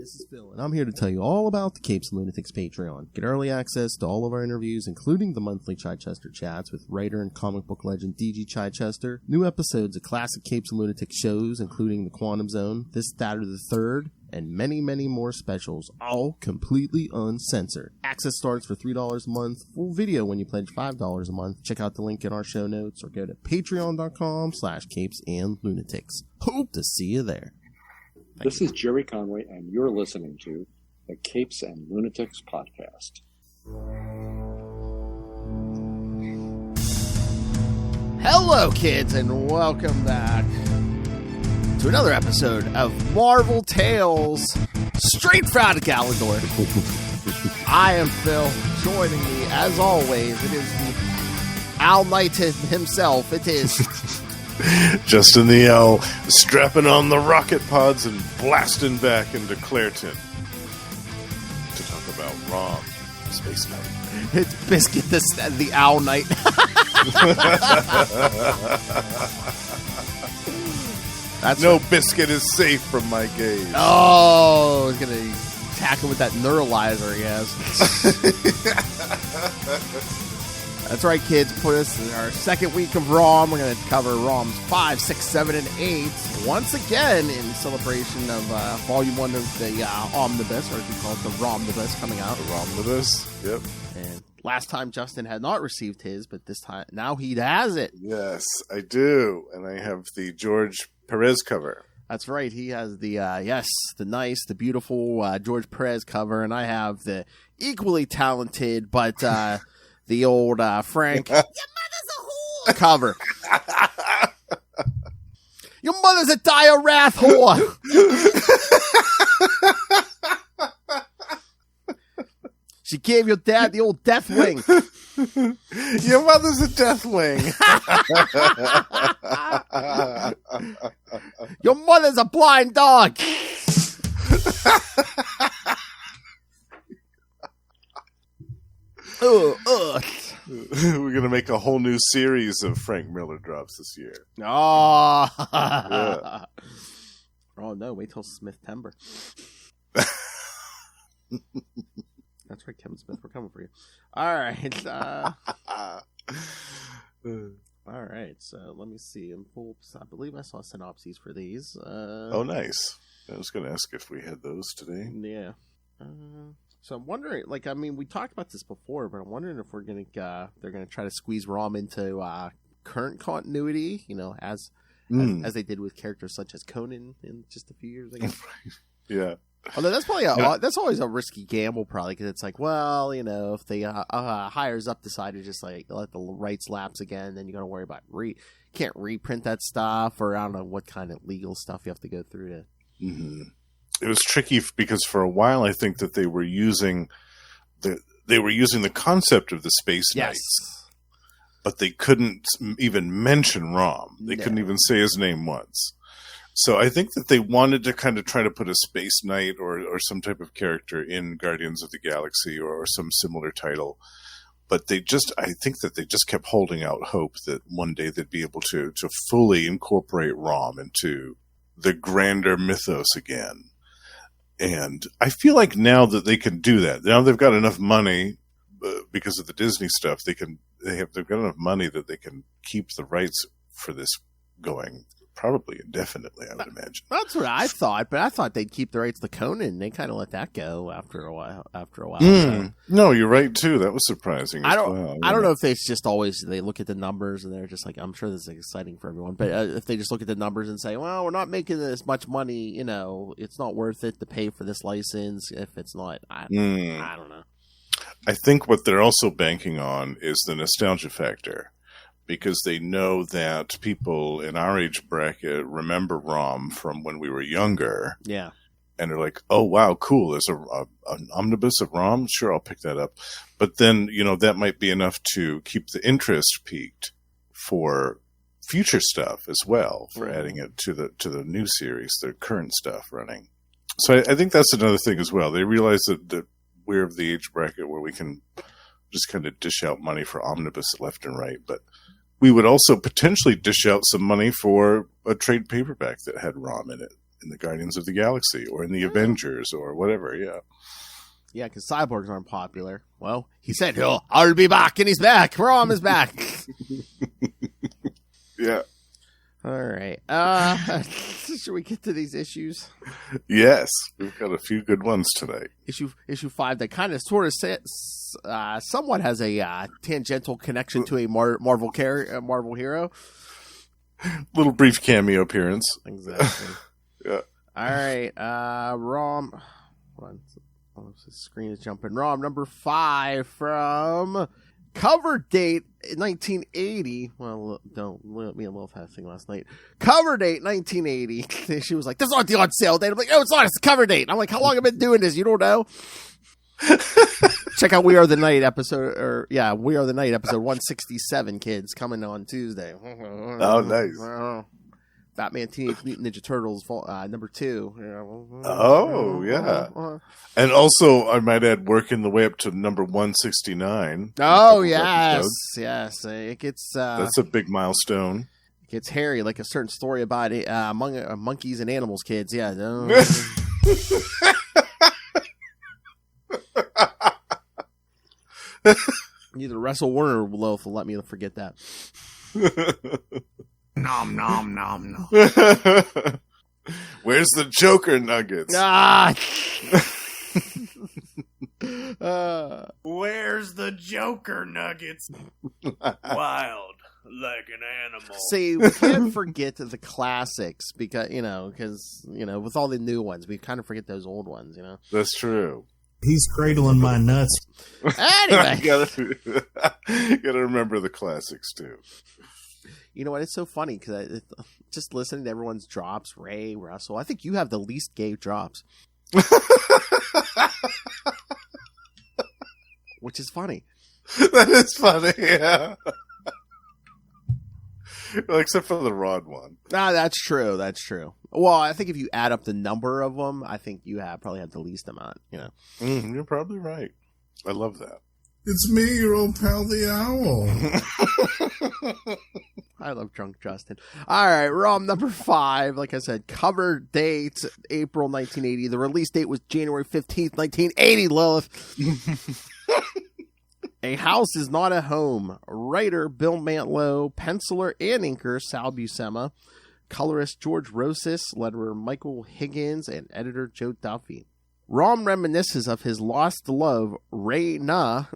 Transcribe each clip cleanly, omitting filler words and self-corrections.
this is Phil, and I'm here to tell you all about the Capes and Lunatics Patreon. Get early access to all of our interviews, including the monthly Chichester chats with writer and comic book legend D.G. Chichester, new episodes of classic Capes and Lunatics shows, including The Quantum Zone, This, That, or the Third, and many, many more specials, all completely uncensored. Access starts for $3 a month, full video when you pledge $5 a month. Check out the link in our show notes or go to patreon.com/CapesandLunatics. Hope to see you there. This is Jerry Conway, and you're listening to the Capes and Lunatics podcast. Hello, kids, and welcome back to another episode of Marvel Tales straight from out of Galador. I am Phil. Joining me, as always, it is the Owl Knight himself. It is Justin the Owl, strapping on the rocket pods and blasting back into Clareton to talk about Rom The Spaceknight. It's Biscuit the Owl Knight. No biscuit is safe from my gaze. Oh, he's going to attack him with that neuralizer, yes. That's right, kids. Put us in our second week of ROM. We're going to cover ROMs 5, 6, 7, and 8. Once again, in celebration of Volume 1 of the Omnibus, or as we call it, the Romnibus coming out. The Romnibus, yep. And last time Justin had not received his, but this time, now he has it. Yes, I do. And I have the George Perez cover. That's right. He has the, the nice, the beautiful George Perez cover, and I have the equally talented, but the old Frank, your mother's a whore cover. Your mother's a Dire Wraith whore. She gave your dad the old Deathwing. Your mother's a Deathwing. Your mother's a blind dog. We're going to make a whole new series of Frank Miller drops this year. Oh, yeah. Oh no, wait till Smith-Tember. That's right, Kevin Smith, we're coming for you. All right. All right, so let me see. I believe I saw synopses for these. Oh, nice. I was going to ask if we had those today. Yeah. So I'm wondering, we talked about this before, but I'm wondering if they're going to try to squeeze ROM into current continuity, as they did with characters such as Conan in just a few years ago. Yeah. Although that's probably that's always a risky gamble, probably, because it's like, well, if the hires up decide to just let the rights lapse again, then you got to worry about can't reprint that stuff, or I don't know what kind of legal stuff you have to go through to. Mm-hmm. It was tricky because for a while I think that they were using the concept of the Space Knights, but they couldn't even mention Rom. They couldn't even say his name once. So I think that they wanted to kind of try to put a Space Knight or some type of character in Guardians of the Galaxy or some similar title. But I think that they just kept holding out hope that one day they'd be able to fully incorporate Rom into the grander mythos again. And I feel like now that they can do that, now they've got enough money because of the Disney stuff. They've got enough money that they can keep the rights for this going probably indefinitely, I would imagine. That's what I thought, but I thought they'd keep the rights to Conan. They kind of let that go after a while. So. No, you're right too. That was surprising. I don't know if it's just always they look at the numbers and they're just like, I'm sure this is exciting for everyone, but if they just look at the numbers and say, well, we're not making as much money, it's not worth it to pay for this license. If it's not, I don't know. I think what they're also banking on is the nostalgia factor. Because they know that people in our age bracket remember ROM from when we were younger. Yeah. And they're like, oh, wow, cool. There's an omnibus of ROM? Sure, I'll pick that up. But then, that might be enough to keep the interest peaked for future stuff as well, for adding it to the new series, the current stuff running. So I think that's another thing as well. They realize that we're of the age bracket where we can just kind of dish out money for omnibus left and right. But we would also potentially dish out some money for a trade paperback that had ROM in it in the Guardians of the Galaxy or in the Avengers or whatever. Yeah. Yeah, because cyborgs aren't popular. Well, he said, I'll be back, and he's back. Rom is back. Yeah. All right. Should we get to these issues? Yes. We've got a few good ones today. Issue 5 that kind of sort of somewhat has a tangential connection to a Marvel hero. Little brief cameo appearance. Exactly. Yeah. All right. Rom. Hold on. Oh, the screen is jumping. Rom number 5 from cover date 1980. Well, don't let me a little fasting last night. Cover date 1980. She was like, "This is on the on sale date." I'm like, "No, it's not. It's the cover date." I'm like, "How long have I been doing this? You don't know?" Check out We Are the Night episode, We Are the Night episode 167. Kids, coming on Tuesday. Oh, nice. Batman Teenage Mutant Ninja Turtles number 2. Oh, yeah. And also, I might add, working the way up to number 169. Oh, yes. Yes. It gets... that's a big milestone. It gets hairy, like a certain story about monkeys and animals, kids. Yeah. Neither Russell Warner will let me forget that. Nom, nom, nom, nom. Where's the Joker nuggets? Where's the Joker nuggets? Wild like an animal. See, we can't forget the classics because with all the new ones, we kind of forget those old ones, That's true. He's cradling my nuts. Anyway. You gotta remember the classics, too. You know what? It's so funny because just listening to everyone's drops, Ray, Russell, I think you have the least gay drops. Which is funny. That is funny, yeah. Well, except for the Rod one. That's true. That's true. Well, I think if you add up the number of them, I think you probably have the least amount, You're probably right. I love that. It's me, your old pal, the Owl. I love Drunk Justin. All right, Rom number 5. Like I said, cover date April 1980. The release date was January 15th, 1980, Lilith. A House is Not a Home. Writer Bill Mantlo, penciler and inker Sal Buscema, colorist George Rosis, letterer Michael Higgins, and editor Joe Duffy. Rom reminisces of his lost love, Raina.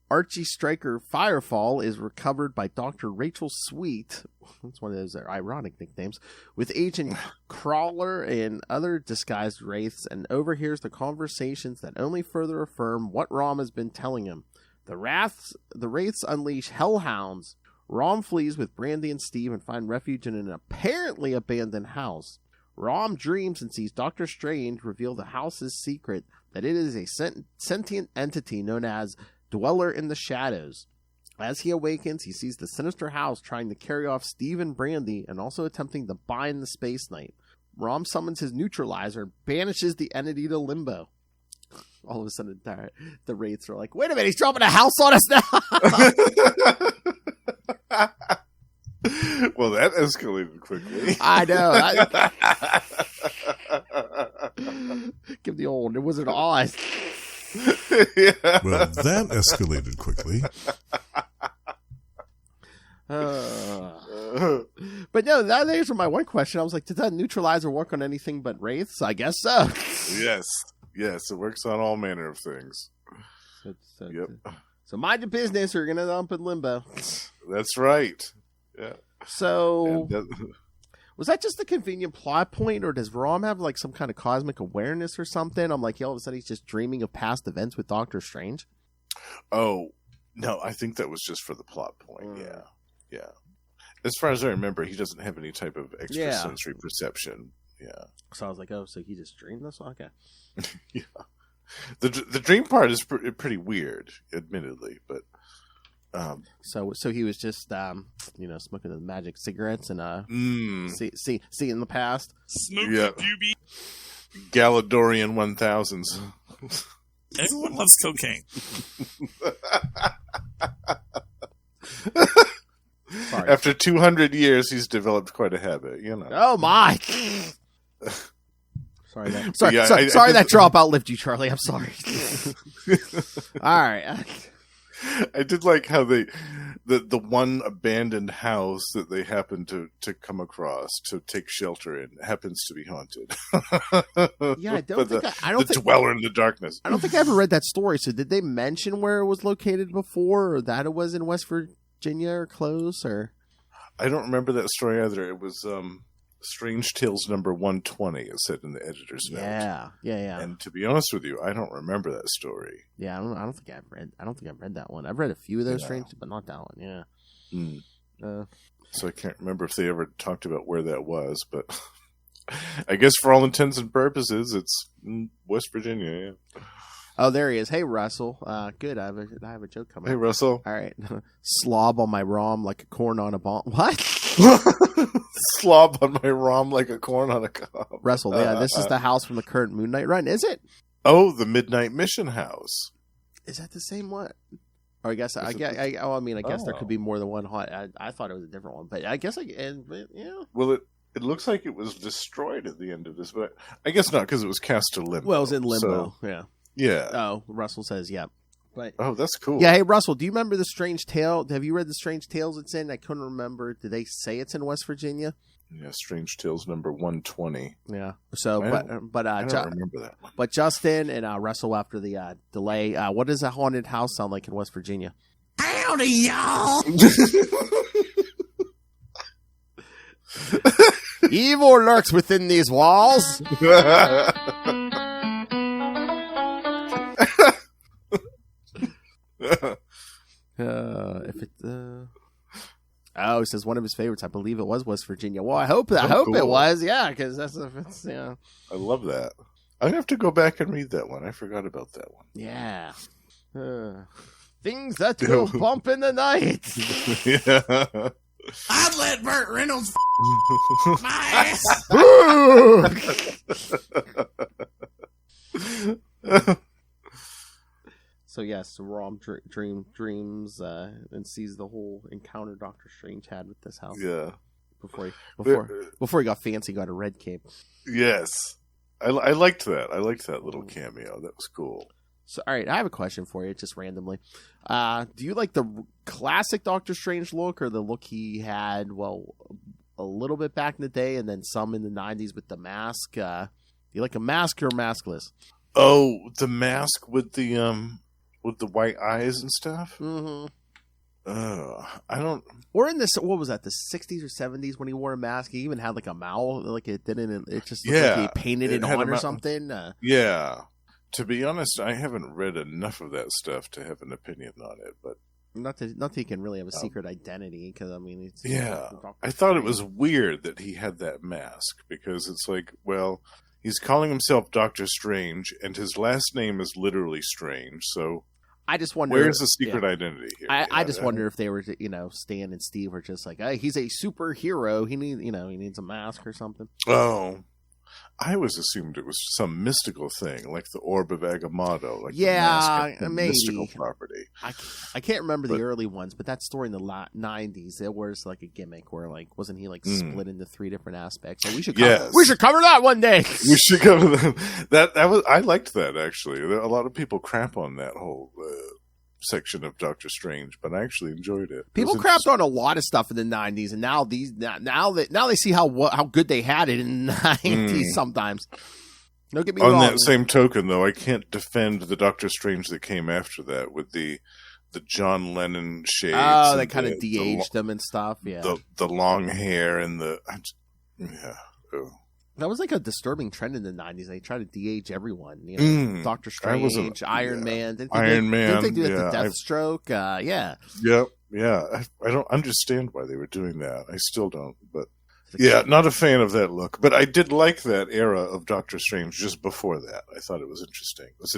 Archie Striker Firefall is recovered by Dr. Rachel Sweet. That's one of those ironic nicknames. With Agent Crawler and other disguised wraiths, and overhears the conversations that only further affirm what Rom has been telling him. The wraiths unleash Hellhounds. Rom flees with Brandy and Steve and find refuge in an apparently abandoned house. Rom dreams and sees Doctor Strange reveal the house's secret, that it is a sentient entity known as Dweller in the Shadows. As he awakens, he sees the sinister house trying to carry off Steve and Brandy and also attempting to bind the Space Knight. Rom summons his neutralizer and banishes the entity to limbo. All of a sudden, the wraiths are like, "Wait a minute, he's dropping a house on us now!" Well, that escalated quickly. I know. Give the old, it wasn't Oz. Yeah. Well, that escalated quickly. But no, that answered my one question. I was like, did that neutralizer work on anything but wraiths? I guess so. Yes, it works on all manner of things. Yep. So mind your business, or you're going to dump in limbo. That's right. Yeah. So, was that just a convenient plot point, or does Rom have like some kind of cosmic awareness or something? I'm like, all of a sudden he's just dreaming of past events with Doctor Strange. Oh, no, I think that was just for the plot point. Yeah. As far as I remember, he doesn't have any type of extrasensory perception. Yeah. So I was like, oh, so he just dreamed this? Okay. Yeah. The dream part is pretty weird, admittedly, but so he was just smoking the magic cigarettes and see in the past. Smoking doobie. Galadorian 1000s. Everyone loves cocaine. Sorry, sorry. After 200 years, he's developed quite a habit, you know. Oh my! Sorry, Yeah, that drop outlived you, Charlie. I'm sorry. All right. I did like how the one abandoned house that they happen to come across to take shelter in happens to be haunted. Yeah, I don't think the dweller in the darkness. I don't think I ever read that story. So did they mention where it was located before, or that it was in West Virginia or close, or? I don't remember that story either. It was Strange Tales number 120. It said in the editor's note. Yeah. And to be honest with you, I don't remember that story. Yeah, I don't think I've read that one. I've read a few of those strange, but not that one. Yeah. So I can't remember if they ever talked about where that was, but I guess for all intents and purposes, it's West Virginia. Yeah. Oh, there he is. Hey, Russell. Good. I have a joke coming. Hey, Russell. All right. Slob on my Rom like a corn on a bomb. What? Slob on my Rom like a corn on a cob. Russell, yeah, this is the house from the current Moon Knight run, is it? Oh, the Midnight Mission house. Is that the same one? Or I guess there could be more than one haunt. I thought it was a different one, but I guess yeah. Well, it looks like it was destroyed at the end of this, but I guess not because it was cast to limbo. Well, it was in So, limbo. Yeah. Yeah. Oh, Russell says, yeah. But, oh, that's cool. Yeah, hey, Russell, do you remember the Strange Tale? Have you read the Strange Tales it's in? I couldn't remember. Did they say it's in West Virginia? Yeah, Strange Tales number 120. Yeah. So, I don't remember that one. But Justin and Russell, after the delay, what does a haunted house sound like in West Virginia? Howdy, y'all! Evil lurks within these walls. It says one of his favorites. I believe it was West Virginia. Well, I hope cool. it was. Yeah, because that's yeah. I love that. I'm gonna have to go back and read that one. I forgot about that one. Yeah. Things that go bump in the night. Yeah. I'd let Burt Reynolds my ass. So yes, Rom dreams and sees the whole encounter Doctor Strange had with this house. Yeah. Before he got fancy, got a red cape. Yes, I liked that. I liked that little cameo. That was cool. So, all right, I have a question for you, just randomly. Do you like the classic Doctor Strange look, or the look he had, a little bit back in the day, and then some in the 90s with the mask? Do you like a mask or maskless? Oh, the mask with the white eyes and stuff? Mm-hmm. I don't... Or in this, what was that, the 60s or 70s when he wore a mask? He even had like a mouth, like it didn't, it just looked like he painted it on or something. Yeah. To be honest, I haven't read enough of that stuff to have an opinion on it, but... Not that he can really have a secret identity, because, I mean... I thought it was weird that he had that mask, because it's like, well, he's calling himself Doctor Strange, and his last name is literally Strange, so... I just wonder... Where's the secret identity here? I just wonder if they were, Stan and Steve were just like, hey, he's a superhero, he needs a mask or something. Oh... I always assumed it was some mystical thing, like the Orb of Agamotto, like maybe mystical property. I can't remember the early ones, but that story in the 90s, it was like a gimmick where, like, wasn't he like split into 3 different aspects? So we should cover that one day. We should cover that. I liked that actually. A lot of people crap on that whole section of Doctor Strange, but I actually enjoyed it. People crapped on a lot of stuff in the 90s, and now they see how good they had it in the 90s sometimes. Don't get me wrong. On that same token, though, I can't defend the Doctor Strange that came after that with the John Lennon shades. Oh, they kind of de-aged them and stuff. Yeah, the long hair and That was like a disturbing trend in the 90s. They tried to de-age everyone. Doctor Strange, Iron Man. Didn't they do that to Deathstroke? Yeah. Yep. Yeah. I don't understand why they were doing that. I still don't. But yeah, not a fan of that look. But I did like that era of Doctor Strange just before that. I thought it was interesting. It was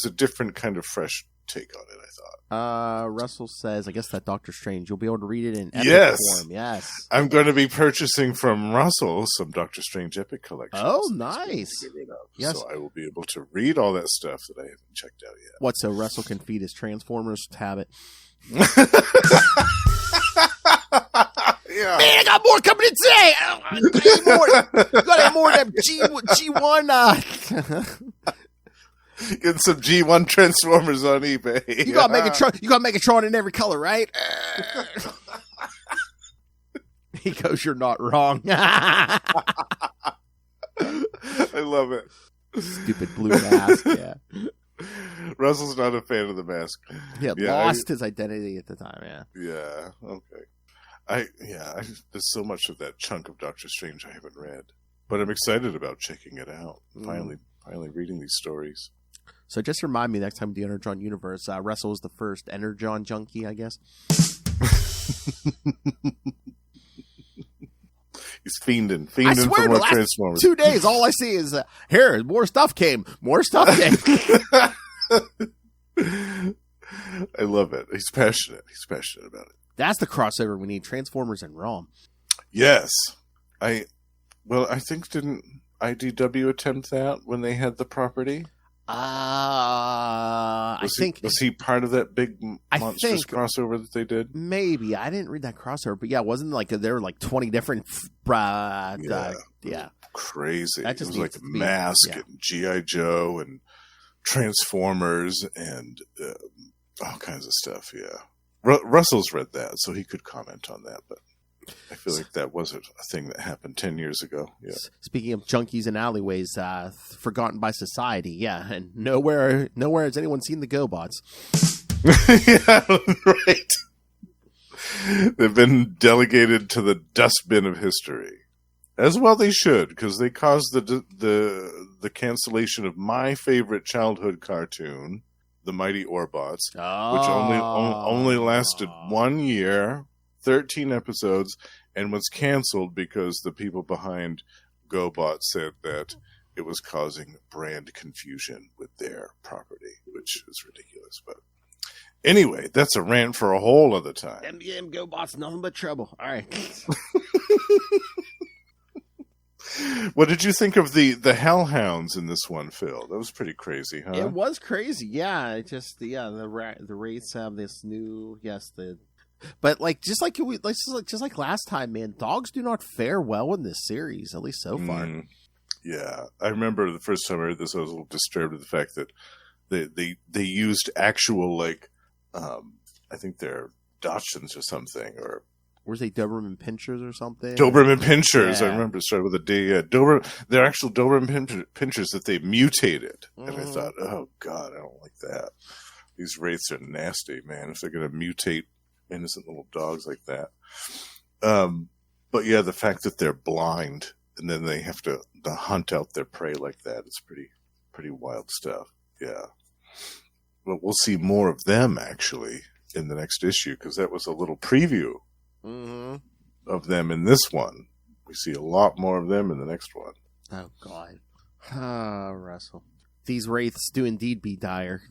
a different kind of fresh take on it, I thought. Russell says, I guess that Doctor Strange, you'll be able to read it in epic form. Yes. I'm going to be purchasing from Russell some Doctor Strange Epic collections. Oh, nice. Yes. So I will be able to read all that stuff that I haven't checked out yet. What, so Russell can feed his Transformers habit? Yeah. Man, I got more coming in today. You gotta have more of them G1. Get some G1 Transformers on eBay. You got Megatron in every color, right? He goes, "You're not wrong." I love it. Stupid blue mask. Yeah. Russell's not a fan of the mask. He had lost his identity at the time. Yeah. Yeah. Okay. There's so much of that chunk of Doctor Strange I haven't read, but I'm excited about checking it out. Finally reading these stories. So just remind me next time the Energon universe, Russell was the first Energon junkie, I guess. He's fiending I swear, for the more last Transformers. 2 days, all I see is here. More stuff came. I love it. He's passionate. About it. That's the crossover we need: Transformers and Rom. Yes. I think didn't IDW attempt that when they had the property? Was he part of that big monstrous crossover that they did? Maybe. I didn't read that crossover, but yeah, it wasn't like there were like 20 different yeah. Crazy. That just it was like Mask and G.I. Joe and Transformers and all kinds of stuff, yeah. Russell's read that, so he could comment on that, but I feel like that wasn't a thing that happened 10 years ago. Yeah. Speaking of junkies and alleyways, forgotten by society, yeah, and nowhere has anyone seen the GoBots. Yeah, right. They've been delegated to the dustbin of history, as well they should, because they caused the cancellation of my favorite childhood cartoon, The Mighty Orbots, which only lasted 1 year. 13 episodes, and was canceled because the people behind GoBot said that it was causing brand confusion with their property, which is ridiculous. But anyway, that's a rant for a whole other time. MGM GoBot's nothing but trouble. All right. What did you think of the Hellhounds in this one, Phil? That was pretty crazy, huh? It was crazy. Yeah, it just the Wraiths have this new But just like last time, man, dogs do not fare well in this series, at least so far. Yeah, I remember the first time I heard this, I was a little disturbed at the fact that they used actual I think they're Dachshunds or something, or where's they Doberman Pinschers or something? Doberman Pinschers. Yeah. I remember it started with a D. Yeah, they're actual Doberman Pinschers that they mutated, and I thought, oh god, I don't like that. These Wraiths are nasty, man. If they're going to mutate innocent little dogs like that. But yeah, the fact that they're blind and then they have to hunt out their prey like that is pretty wild stuff. Yeah. But we'll see more of them actually in the next issue, because that was a little preview of them in this one. We see a lot more of them in the next one. Oh god. Russell. These Wraiths do indeed be dire.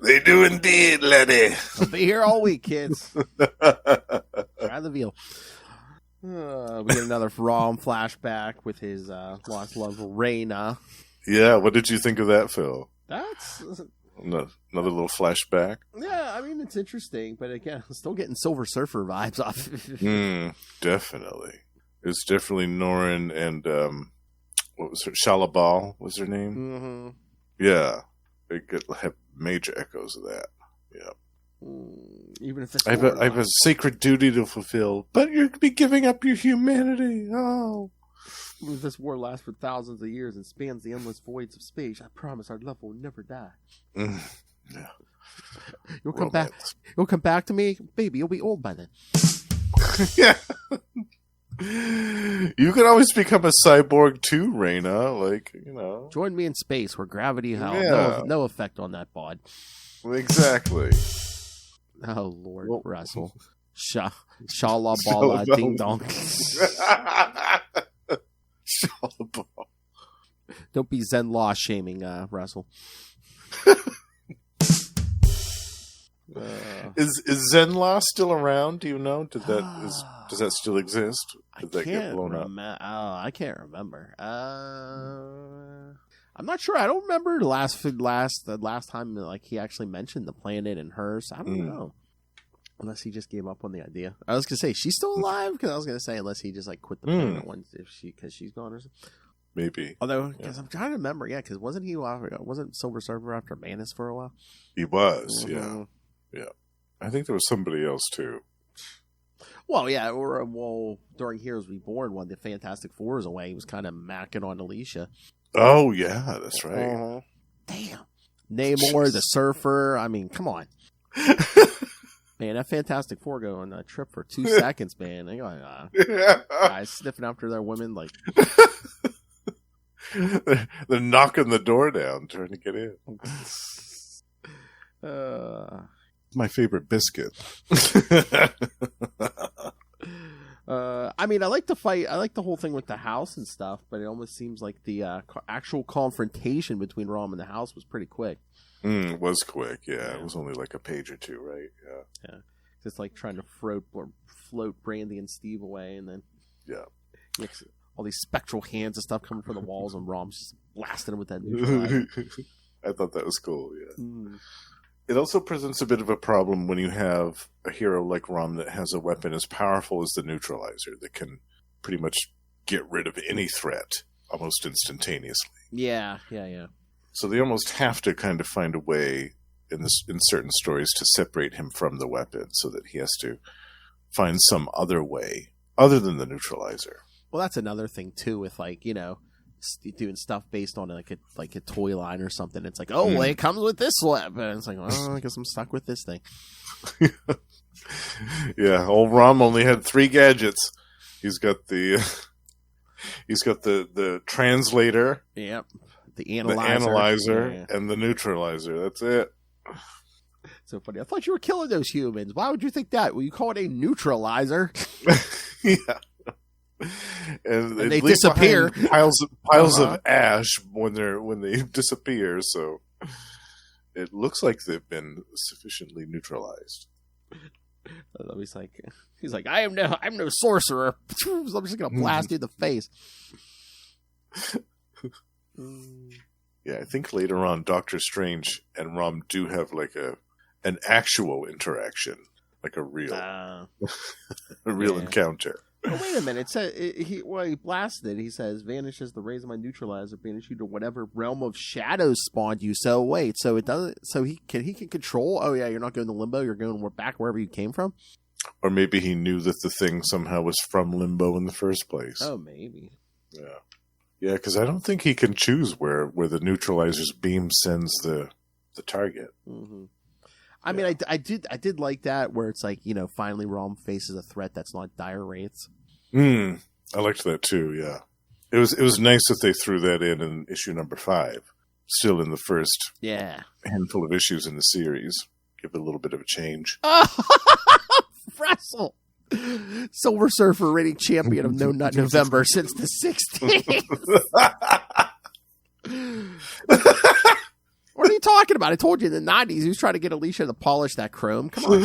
They do indeed, laddie. I'll be here all week, kids. Try the veal. We get another Rom flashback with his lost love, Raina. Yeah, what did you think of that, Phil? That's Another little flashback. yeah. I mean, it's interesting, but again, I'm still getting Silver Surfer vibes off. Definitely, it's definitely Norrin and what was her? Shalabal was her name. Mm-hmm. Yeah, they have major echoes of that. Yeah. Even if it's I have a sacred duty to fulfill, but you're be giving up your humanity. Oh. Even if this war lasts for thousands of years and spans the endless voids of space, I promise our love will never die. Yeah. You'll come back. You'll come back to me, baby. You'll be old by then. Yeah. You can always become a cyborg too, Raina. Join me in space where gravity Yeah. no effect on that bod. Exactly. Oh Lord, Well- Russell. Shalabala ding dong. Shalabal. Don't be Zen law shaming, Russell. Is Zenla still around? Do you know? Does that still exist? Did that get blown up? I can't remember. I'm not sure. I don't remember the last time he actually mentioned the planet and hers. I don't know. Unless he just gave up on the idea. I was gonna say she's still alive because I was gonna say unless he just like quit the planet once because she's gone or something. Maybe. Although, because I'm trying to remember, because wasn't Silver Surfer after Menace for a while? He was, yeah. I think there was somebody else too. Well, yeah, during Heroes Reborn, when the Fantastic Four was away, he was kind of macking on Alicia. Oh yeah, that's right. Damn, Namor, the Surfer. I mean, come on, man. That Fantastic Four go on a trip for 2 seconds, man. They go, guys sniffing after their women like. They're knocking the door down, trying to get in. My favorite biscuit. I mean, I like the fight. I like the whole thing with the house and stuff, but it almost seems like the actual confrontation between Rom and the house was pretty quick. It was quick, yeah. It was only like a page or two, right? Yeah. It's like trying to float Brandy and Steve away, and then all these spectral hands and stuff coming from the walls, and Rom's just blasting him with that neutralizer. I thought that was cool, yeah. It also presents a bit of a problem when you have a hero like Rom that has a weapon as powerful as the neutralizer that can pretty much get rid of any threat almost instantaneously. Yeah. So they almost have to kind of find a way in certain stories to separate him from the weapon so that he has to find some other way other than the neutralizer. Well, that's another thing too with doing stuff based on like a toy line or something. It's like, well, it comes with this weapon. It's like, I guess I'm stuck with this thing. Yeah, old Rom only had 3 gadgets. He's got the translator. Yep. The analyzer. The analyzer and the neutralizer. That's it. So funny. I thought you were killing those humans. Why would you think that? Well, you call it a neutralizer. Yeah. And they disappear. Piles of ash when they disappear. So it looks like they've been sufficiently neutralized. He's like, I'm no sorcerer. I'm just gonna blast you in the face. Yeah, I think later on, Doctor Strange and Rom do have like an actual interaction, like a real encounter. Oh, wait a minute. It said he blasted. He says, "Vanishes the rays of my neutralizer, banish you to whatever realm of shadows spawned you." So wait, so it doesn't. So he can control. Oh yeah, you're not going to limbo. You're going back wherever you came from. Or maybe he knew that the thing somehow was from limbo in the first place. Oh, maybe. Yeah, because I don't think he can choose where the neutralizer's beam sends the target. Mm-hmm. I mean, I did like that where it's like, finally Rom faces a threat that's not Dire Wraiths. I liked that too. Yeah, it was nice that they threw that in issue number 5, still in the first handful of issues in the series. Give it a little bit of a change. Wrestle. Silver Surfer reigning champion of No Nut November since the 60s. What are you talking about? I told you in the 90s he was trying to get Alicia to polish that chrome. Come on.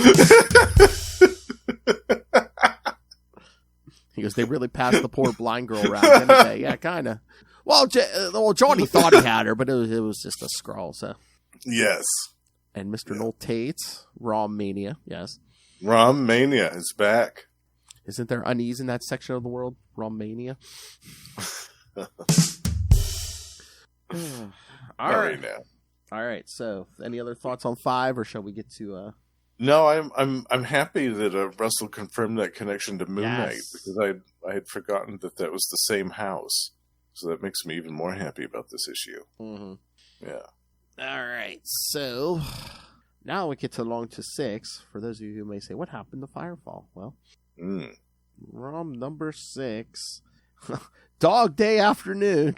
He goes, they really passed the poor blind girl around, didn't they? Yeah, kind of. Well, Johnny thought he had her, but it was just a scroll. So yes. And Mr. Noel Tate, Rom Mania, yes. Rom Mania is back. Isn't there unease in that section of the world? Rom Mania. All right. Now. All right. So, any other thoughts on 5, or shall we get to? No, I'm happy that Russell confirmed that connection to Moon Knight because I had forgotten that was the same house. So that makes me even more happy about this issue. Mm-hmm. Yeah. All right. So now we get to Long to 6. For those of you who may say, what happened to Firefall? Well, Rom number 6, Dog Day Afternoon.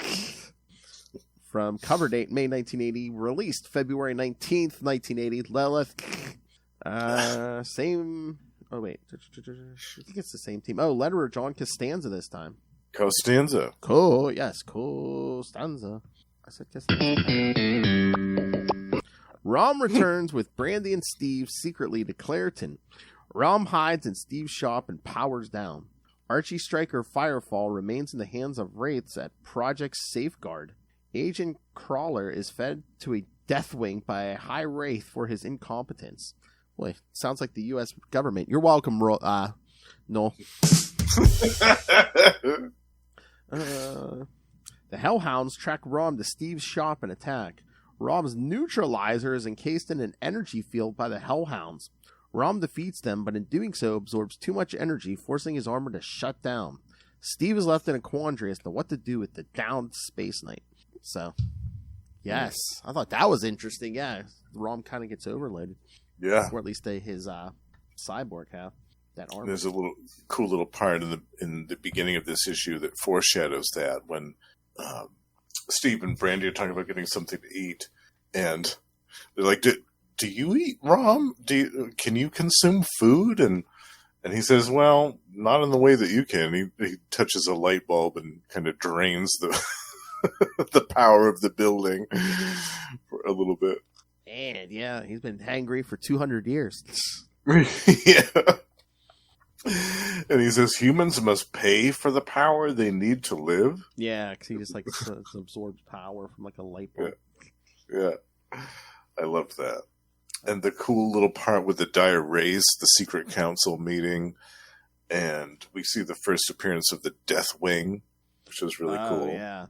From cover date May 1980, released February 19th, 1980. Lilith. Same. Oh, wait. I think it's the same team. Oh, letterer John Costanza this time. Costanza. Cool. Yes, Costanza. I said Costanza. Rom returns with Brandy and Steve secretly to Clareton. Rom hides in Steve's shop and powers down. Archie Striker Firefall remains in the hands of Wraiths at Project Safeguard. Agent Crawler is fed to a Deathwing by a High Wraith for his incompetence. Boy, sounds like the U.S. government. You're welcome, no. The Hellhounds track Rom to Steve's shop and attack. Rom's neutralizer is encased in an energy field by the Hellhounds. Rom defeats them, but in doing so absorbs too much energy, forcing his armor to shut down. Steve is left in a quandary as to what to do with the downed Space Knight. So, yes, I thought that was interesting. Yeah, Rom kind of gets overloaded. Yeah. Or at least his cyborg half. That armor. There's a cool little part in the beginning of this issue that foreshadows that when Steve and Brandy are talking about getting something to eat, and they're like, "Do you eat, Rom? Can you consume food?" And he says, "Well, not in the way that you can." He touches a light bulb and kind of drains the the power of the building for a little bit. And yeah, he's been hangry for 200 years. Yeah. And he says humans must pay for the power they need to live. Yeah, because he just like absorbs power from like a light bulb. Yeah. I love that. And the cool little part with the Dire Wraiths, the secret council meeting, and we see the first appearance of the Deathwing, which is really cool. Yeah.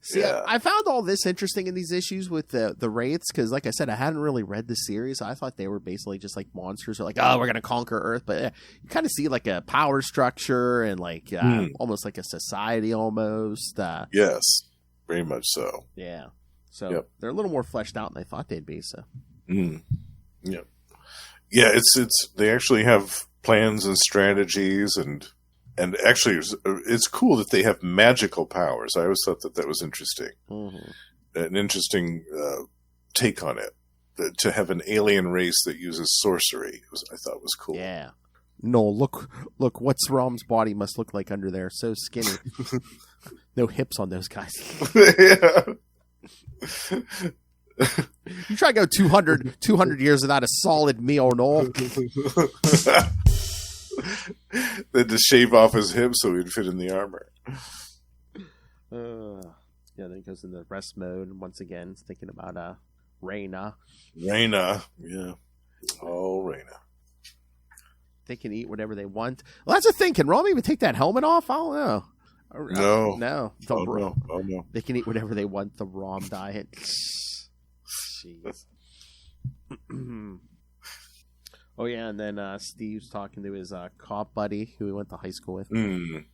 See, yeah. I found all this interesting in these issues with the Wraiths, because like I said, I hadn't really read the series. I thought they were basically just like monsters, or like, oh, we're going to conquer Earth. But you kind of see like a power structure and like almost like a society almost. Yes, very much so. Yeah. So they're a little more fleshed out than I thought they'd be. So. Yeah. Yeah, it's they actually have plans and strategies and actually, it's cool that they have magical powers. I always thought that was interesting. Mm-hmm. An interesting take on it. To have an alien race that uses sorcery, I thought was cool. Yeah. No, look, what's Rom's body must look like under there. So skinny. No hips on those guys. Yeah. You try to go 200 years without a solid meal, no? Then to shave off his hips so he'd fit in the armor. Yeah, then he goes into rest mode once again, thinking about Raina. Raina, yeah. Oh, Raina. They can eat whatever they want. Well, that's the thing. Can Rom even take that helmet off? I don't know. No. Oh, no. They can eat whatever they want. The Rom diet. Jeez. Oh, yeah, and then Steve's talking to his cop buddy, who he went to high school with. Who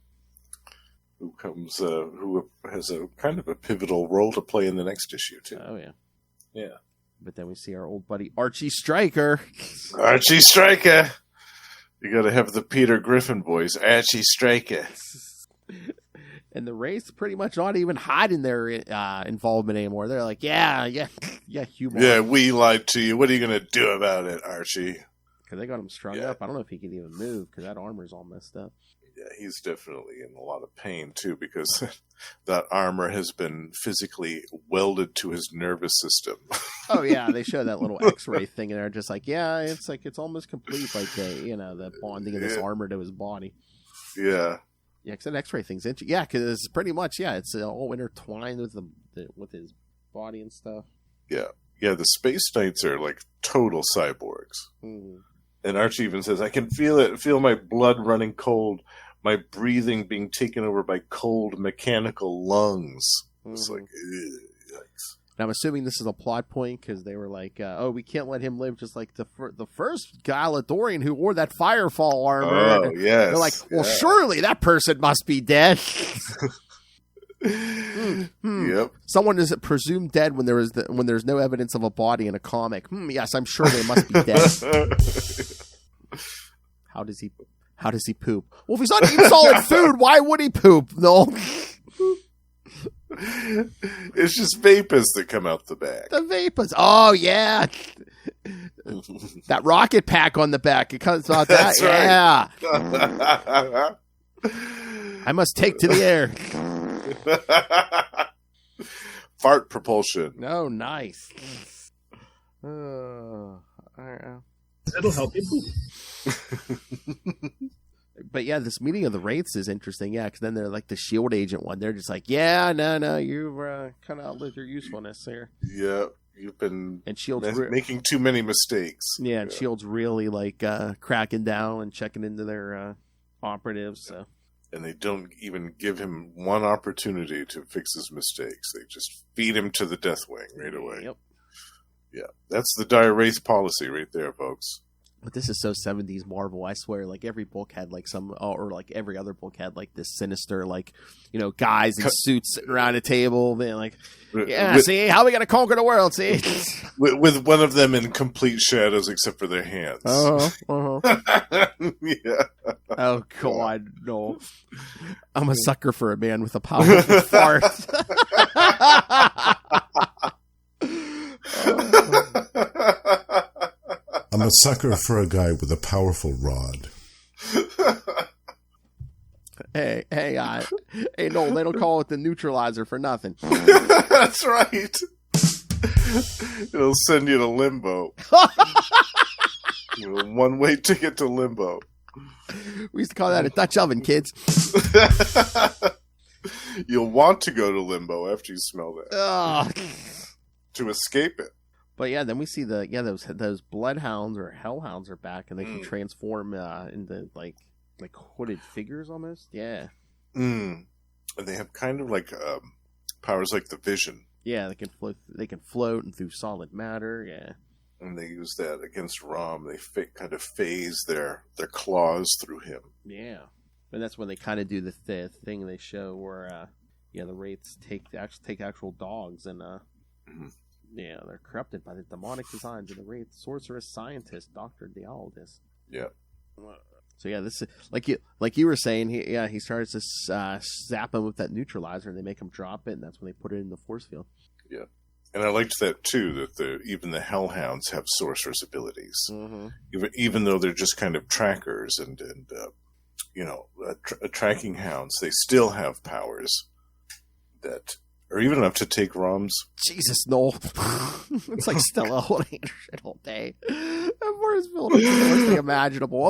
has a kind of a pivotal role to play in the next issue, too. Oh, yeah. Yeah. But then we see our old buddy, Archie Stryker. Archie Stryker! You gotta have the Peter Griffin voice, Archie Stryker. And the Wraiths pretty much not even hiding their involvement anymore. They're like, yeah, humor. Yeah, we lied to you. What are you gonna do about it, Archie? Because they got him strung up. I don't know if he can even move because that armor's all messed up. Yeah, he's definitely in a lot of pain, too, because that armor has been physically welded to his nervous system. Oh, yeah, they show that little X-ray thing, and they're just like, yeah, it's almost complete, like, the bonding of this armor to his body. Yeah. Yeah, because that X-ray thing's interesting. Yeah, because it's pretty much, it's all intertwined with his body and stuff. Yeah. Yeah, the Space Knights are like total cyborgs. Mm. And Archie even says, I can feel my blood running cold, my breathing being taken over by cold mechanical lungs. It's like, yikes. And I'm assuming this is a plot point because they were like, we can't let him live just like the first Galadorian who wore that Firefall armor. Oh, yes. They're like, well, surely that person must be dead. Yep. Someone is presumed dead when there's no evidence of a body in a comic. Yes, I'm sure they must be dead. How does he poop? Well, if he's not eating solid food, why would he poop? No. It's just vapors that come out the back. The vapors. Oh yeah. That rocket pack on the back. It comes out that. That's right. Yeah. I must take to the air. Fart propulsion. Oh, nice. It'll help you poop. But yeah, this meeting of the Wraiths is interesting. Yeah, because then they're like the shield agent one. They're just like, yeah, no, you've kind of outlived your usefulness here. Yeah. You've been and Shield's making too many mistakes. Yeah, and Shield's really like cracking down and checking into their operatives. So. And they don't even give him one opportunity to fix his mistakes. They just feed him to the Deathwing right away. Yep. Yeah, that's the Dire Wraiths policy right there, folks. But this is so 70s Marvel. I swear, like every book had like some, or like every other book had like this sinister, like, you know, guys in suits sitting around a table. They're like, yeah, see, how we going to conquer the world, see? With one of them in complete shadows except for their hands. Yeah. Oh, God, no. I'm a sucker for a man with a powerful fart. I'm a sucker for a guy with a powerful rod. Hey, no, they don't call it the neutralizer for nothing. That's right. It'll send you to limbo. One-way ticket to limbo. We used to call that a Dutch oven, kids. You'll want to go to limbo after you smell that. To escape it. But yeah, then we see those bloodhounds or hellhounds are back, and they can transform into like hooded figures almost. Yeah. And they have kind of like powers like the Vision. Yeah, they can float. They can float and through solid matter. Yeah. And they use that against Rom. They kind of phase their claws through him. Yeah, and that's when they kind of do the thing they show where the Wraiths take actual dogs and yeah, they're corrupted by the demonic designs of the Wraith sorceress scientist Dr. Dialdus. Yeah. So yeah, this is like you were saying. He starts to zap him with that neutralizer, and they make him drop it, and that's when they put it in the force field. Yeah, and I liked that too. That even the Hellhounds have sorceress abilities, even though they're just kind of trackers and tracking hounds. They still have powers that are even enough to take Rom's. Jesus, Noel. It's like Stella holding shit all day. That force field is the worst thing imaginable.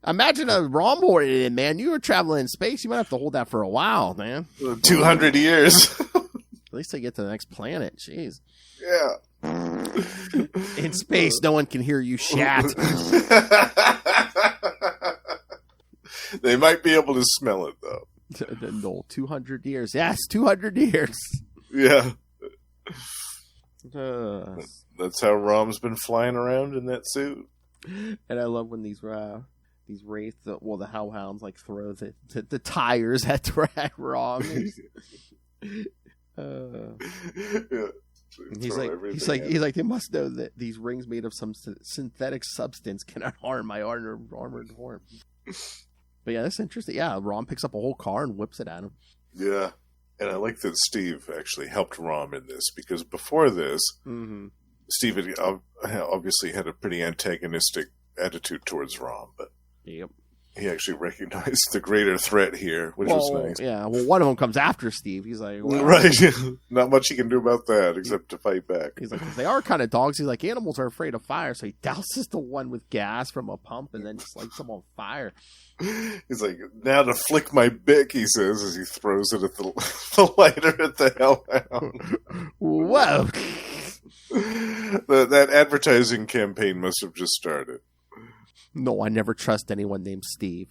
Imagine a Rom hoarded it in, man. You were traveling in space. You might have to hold that for a while, man. 200 years. At least they get to the next planet. Jeez. Yeah. In space, no one can hear you shat. They might be able to smell it, though. No, 200 years. Yes, 200 years. Yeah. That's how Rom's been flying around in that suit. And I love when these Wraiths, the Hellhounds, like throw the tires at Rom. Yeah. He's like, they must know that these rings made of some synthetic substance cannot harm my armored form. But yeah, that's interesting. Yeah, Rom picks up a whole car and whips it at him. Yeah, and I like that Steve actually helped Rom in this, because before this, Steve had obviously had a pretty antagonistic attitude towards Rom, but yep, he actually recognized the greater threat here, which was nice. Yeah, well, one of them comes after Steve. He's like, well, right, not much he can do about that except to fight back. He's like, they are kind of dogs. He's like, animals are afraid of fire, so he douses the one with gas from a pump and then just lights them on fire. He's like, now to flick my bick, he says, as he throws it at the lighter at the Hellhound. Whoa. That advertising campaign must have just started. No, I never trust anyone named Steve.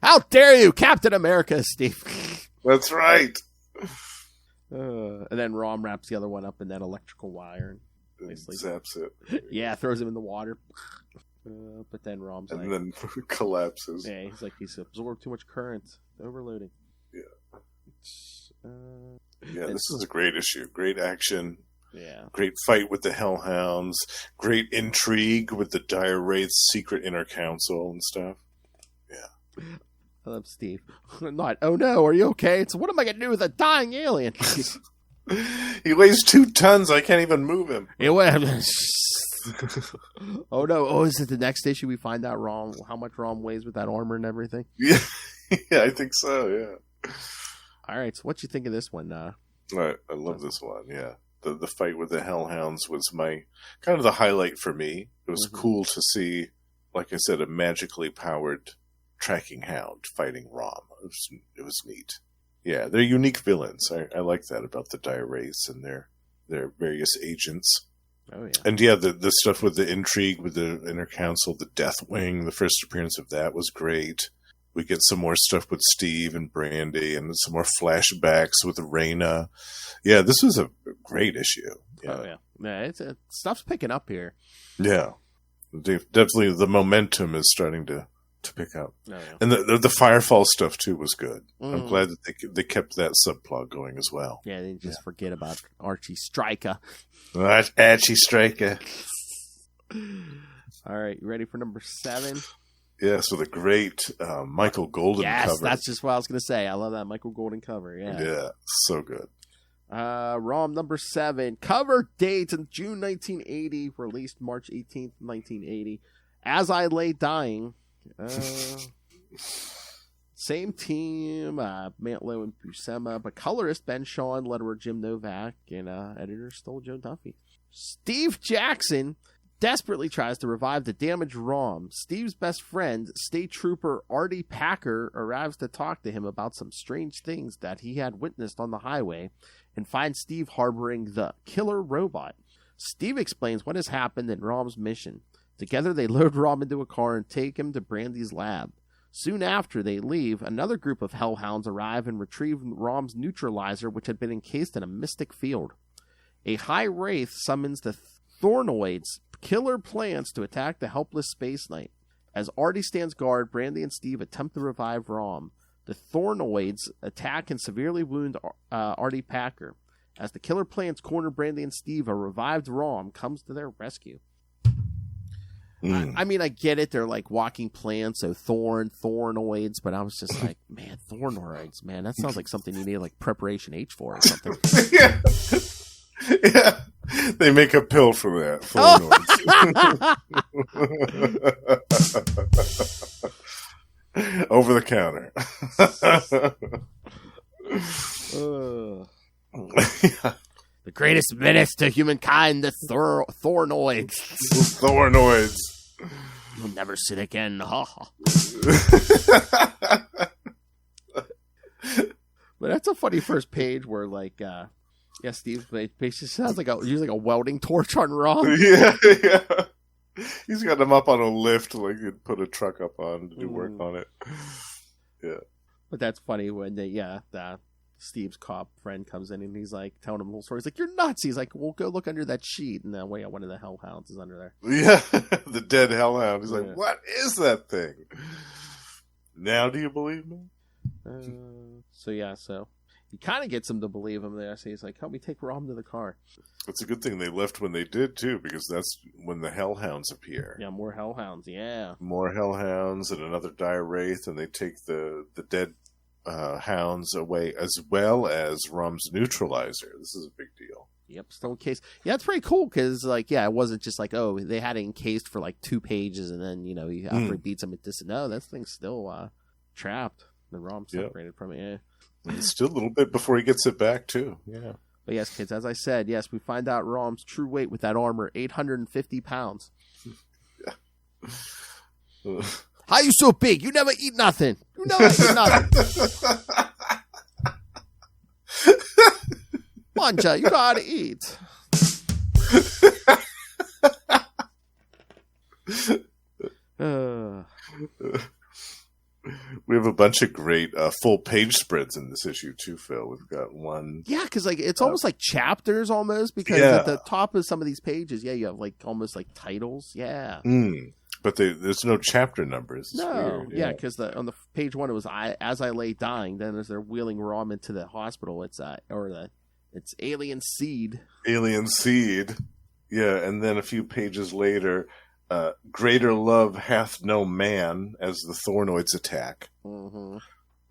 How dare you, Captain America, Steve? That's right. And then Rom wraps the other one up in that electrical wire and zaps it. Yeah, throws him in the water. But then Rom's and then collapses. Yeah, he's absorbed too much current. Overloading. Yeah. This is a great issue. Great action. Yeah. Great fight with the Hellhounds. Great intrigue with the Dire Wraiths' secret inner council and stuff. Yeah. I love Steve. Not, oh no, are you okay? It's what am I going to do with a dying alien? He weighs 2 tons. I can't even move him. Oh no! Oh, is it the next issue we find out how much Rom weighs with that armor and everything? Yeah, yeah, I think so. Yeah. All right. So, what you think of this one? Right, I love this one. Yeah, the fight with the Hellhounds was my kind of the highlight for me. It was cool to see, like I said, a magically powered tracking hound fighting Rom. It was neat. Yeah, they're unique villains. I like that about the Dire Wraiths and their various agents. Oh yeah, and yeah, the stuff with the intrigue with the Inner Council, the Deathwing, the first appearance of that was great. We get some more stuff with Steve and Brandy, and some more flashbacks with Raina. Yeah, this was a great issue. Yeah. Oh yeah, stuff's picking up here. Yeah, definitely the momentum is starting to pick up. Oh, yeah. And the Firefall stuff too was good. I'm glad that they kept that subplot going as well. Yeah, they didn't just forget about Archie Striker. Archie Striker. All right, you ready for number 7? Yeah, so the great Michael Golden cover. Yes, that's just what I was going to say. I love that Michael Golden cover. Yeah, so good. ROM number 7. Cover date in June 1980. Released March 18th, 1980. As I Lay Dying. Same team, Mantlo and Buscema, but colorist Ben Shawn, letterer Jim Novak, and editor still Joe Duffy. Steve Jackson desperately tries to revive the damaged ROM. Steve's best friend, State Trooper Artie Packer, arrives to talk to him about some strange things that he had witnessed on the highway and finds Steve harboring the killer robot. Steve explains what has happened in ROM's mission. Together, they load Rom into a car and take him to Brandy's lab. Soon after they leave, another group of Hellhounds arrive and retrieve Rom's neutralizer, which had been encased in a mystic field. A high wraith summons the Thornoids, killer plants to attack the helpless Space Knight. As Artie stands guard, Brandy and Steve attempt to revive Rom. The Thornoids attack and severely wound Artie Packer. As the killer plants corner Brandy and Steve, a revived Rom comes to their rescue. I mean, I get it. They're like walking plants, so thornoids, but I was just like, man, thornoids, man, that sounds like something you need like preparation H for or something. Yeah. They make a pill for that. Thornoids. Over the counter. Yeah. The greatest menace to humankind, the Thornoids. Thornoids. You'll never sit again. Ha ha. But that's a funny first page where, like, Steve basically sounds like using a welding torch on Rom. Yeah. He's got him up on a lift, like he'd put a truck up on to do work on it. Yeah. But that's funny when Steve's cop friend comes in and he's like telling him a whole story. He's like, "You're nuts." He's like, "Well, go look under that sheet." And that way, one of the Hellhounds is under there. Yeah, the dead Hellhound. He's like, "What is that thing?" Now, do you believe me? So he kind of gets him to believe him there. So he's like, "Help me take Rom to the car." It's a good thing they left when they did too, because that's when the Hellhounds appear. Yeah, more Hellhounds. Yeah, more Hellhounds and another Dire Wraith, and they take the dead hounds away, as well as Rom's neutralizer. This is a big deal. Yep, still encased. Yeah, it's pretty cool because, like, it wasn't just like, oh, they had it encased for like 2 pages, and then after he beats him at this, no, that thing's still trapped. The Rom's separated from it. Yeah, and it's still a little bit before he gets it back too. Yeah, but yes, kids, as I said, yes, we find out Rom's true weight with that armor, 850 pounds. Yeah. How you so big? You never eat nothing. You never eat nothing. Manja, you know how to eat. We have a bunch of great full page spreads in this issue too, Phil. We've got one. Yeah, because like it's almost like chapters almost, because at the top of some of these pages, you have like almost like titles. Yeah. But there's no chapter numbers. It's weird. Yeah, because on the page 1 it was As I Lay Dying. Then as they're wheeling Rom into the hospital, it's Alien Seed. Alien Seed. Yeah, and then a few pages later, Greater Love Hath No Man, as the Thornoids attack. Mm-hmm.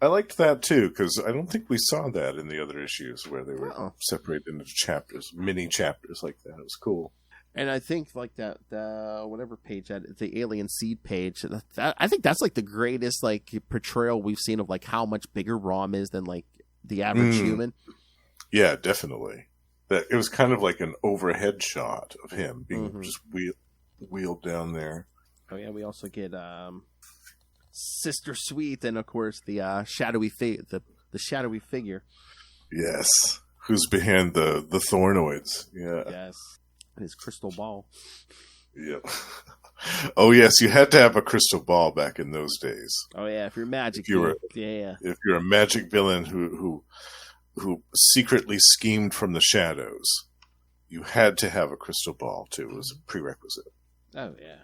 I liked that too, because I don't think we saw that in the other issues where they were separated into chapters, mini chapters like that. It was cool. And I think like that, whatever page that, the Alien Seed page, I think that's like the greatest like portrayal we've seen of like how much bigger Rom is than like the average human. Yeah, definitely. That it was kind of like an overhead shot of him being just wheeled down there. Oh yeah, we also get Sister Sweet, and of course the shadowy fate, the the shadowy figure. Yes. Who's behind the Thornoids? Yeah. Yes. And his crystal ball. Yeah. Oh yes, you had to have a crystal ball back in those days. Oh yeah, if you're magic, If you were, if you're a magic villain who secretly schemed from the shadows, you had to have a crystal ball too. It was a prerequisite. Oh yeah.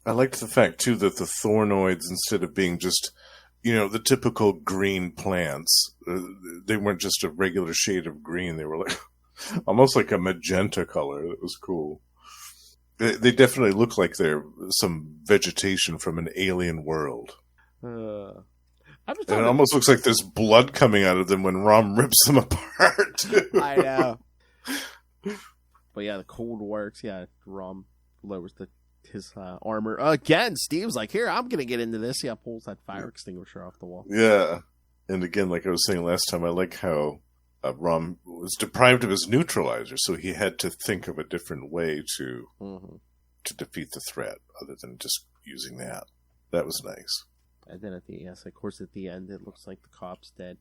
I liked the fact too that the Thornoids, instead of being just, the typical green plants, they weren't just a regular shade of green. They were like almost like a magenta color. That was cool. They definitely look like they're some vegetation from an alien world. And it almost looks like there's blood coming out of them when Rom rips them apart, too. I know. But yeah, the cold works. Yeah, Rom lowers his armor. Again, Steve's like, here, I'm going to get into this. Yeah, pulls that fire extinguisher off the wall. Yeah. And again, like I was saying last time, I like how Rom was deprived of his neutralizer, so he had to think of a different way to defeat the threat, other than just using that. That was nice. And then at the end, it looks like the cop's dead.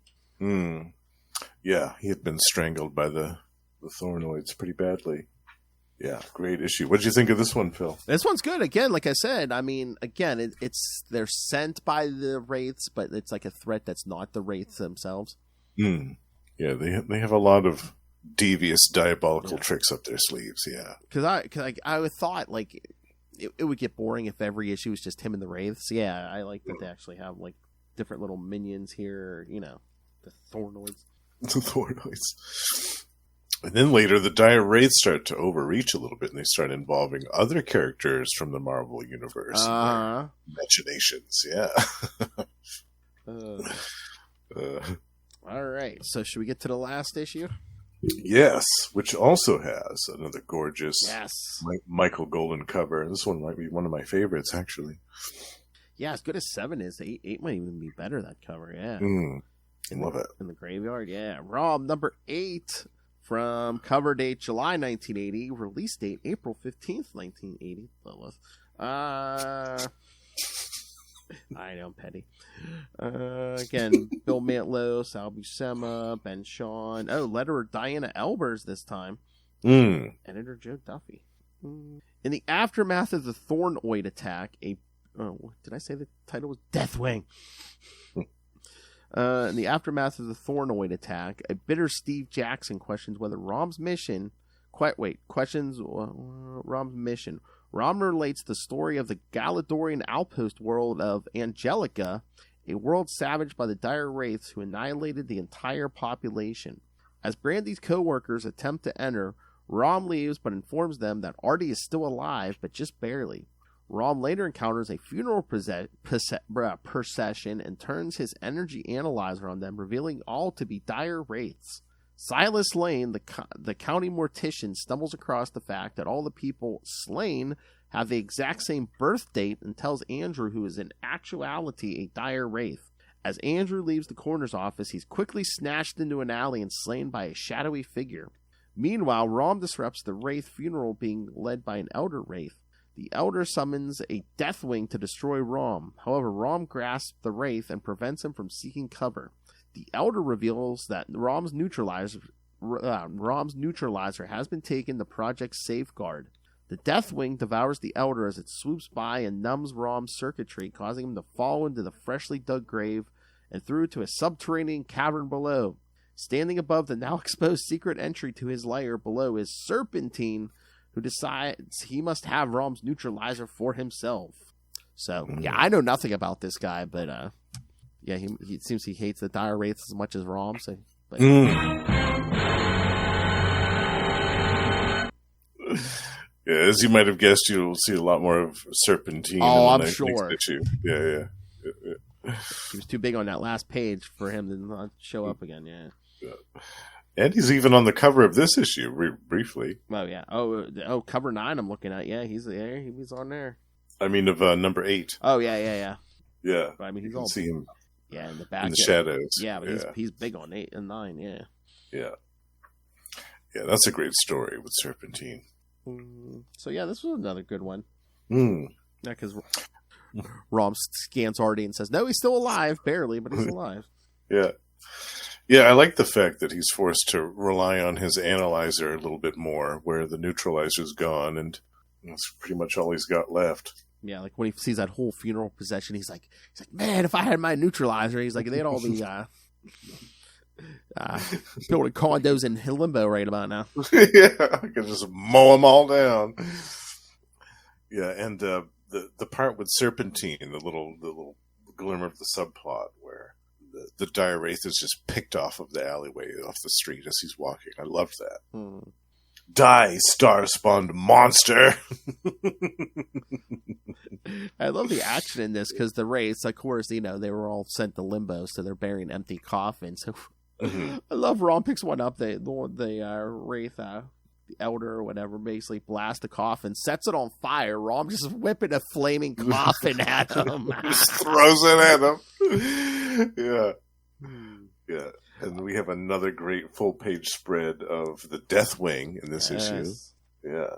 Yeah, he had been strangled by the Thornoids pretty badly. Yeah, great issue. What did you think of this one, Phil? This one's good. Again, like I said, I mean, again, they're sent by the Wraiths, but it's like a threat that's not the Wraiths themselves. Yeah, they have a lot of devious, diabolical tricks up their sleeves. Yeah, because I thought like it would get boring if every issue was just him and the Wraiths. Yeah, I like that they actually have like different little minions here. The Thornoids. The Thornoids. And then later, the Dire Wraiths start to overreach a little bit, and they start involving other characters from the Marvel Universe. Imaginations, yeah. All right, so should we get to the last issue? Yes, which also has another gorgeous Michael Golden cover. This one might be one of my favorites, actually. Yeah, as good as 7 is, 8 might even be better, that cover, yeah. Love it. In the graveyard, yeah. Rom number 8 from cover date July 1980, release date April 15th, 1980. I know, I'm petty. Again, Bill Mantlo, Sal Buscema, Ben Shawn. Oh, letterer Diana Elbers this time. Editor Joe Duffy. In the aftermath of the Thornoid attack, did I say the title was Deathwing? In the aftermath of the Thornoid attack, a bitter Steve Jackson questions whether Rom's mission. Rom's mission. Rom relates the story of the Galadorian outpost world of Angelica, a world savaged by the Dire Wraiths who annihilated the entire population. As Brandy's co-workers attempt to enter, Rom leaves but informs them that Artie is still alive, but just barely. Rom later encounters a funeral procession and turns his energy analyzer on them, revealing all to be Dire Wraiths. Silas Lane, the county mortician, stumbles across the fact that all the people slain have the exact same birth date and tells Andrew, who is in actuality a Dire Wraith. As Andrew leaves the coroner's office, he's quickly snatched into an alley and slain by a shadowy figure. Meanwhile, Rom disrupts the Wraith funeral being led by an Elder Wraith. The Elder summons a Deathwing to destroy Rom. However, Rom grasps the Wraith and prevents him from seeking cover. The Elder reveals that Rom's neutralizer has been taken to Project Safeguard. The Deathwing devours the Elder as it swoops by and numbs Rom's circuitry, causing him to fall into the freshly dug grave and through to a subterranean cavern below. Standing above the now exposed secret entry to his lair below is Serpentine, who decides he must have Rom's neutralizer for himself. So, yeah, I know nothing about this guy, but yeah, he seems he hates the Dire Wraiths as much as Rom. So, but, yeah, as you might have guessed, you'll see a lot more of Serpentine. Oh, I'm sure. Yeah. He was too big on that last page for him to not show up again. Yeah. And he's even on the cover of this issue, briefly. Oh yeah. Oh, cover 9. I'm looking at. Yeah, he's there. He was on there. I mean, of number 8. Oh yeah. Yeah. But, I mean, he's you all can see him. Yeah, in the back. In the shadows. Yeah, but he's big on 8 and 9. Yeah. Yeah. Yeah, that's a great story with Serpentine. So yeah, this was another good one. Yeah, because Rom scans Artie and says, "No, he's still alive, barely, but he's alive." Yeah. Yeah, I like the fact that he's forced to rely on his analyzer a little bit more, where the neutralizer's gone, and that's pretty much all he's got left. Yeah, like when he sees that whole funeral procession, he's like, man, if I had my neutralizer, he's like, they had all the building condos in limbo right about now. Yeah, I could just mow them all down. Yeah, and the part with Serpentine, the little glimmer of the subplot where the Dire Wraith is just picked off of the alleyway, off the street as he's walking. I loved that. Die, star-spawned monster! I love the action in this because the Wraiths, of course, they were all sent to limbo, so they're burying empty coffins. So I love Rom picks one up, the Wraith, the Elder or whatever, basically blasts the coffin, sets it on fire. Rom just whipping a flaming coffin at him. Just throws it at him. Yeah. Yeah. And we have another great full-page spread of the Deathwing in this issue. Yeah.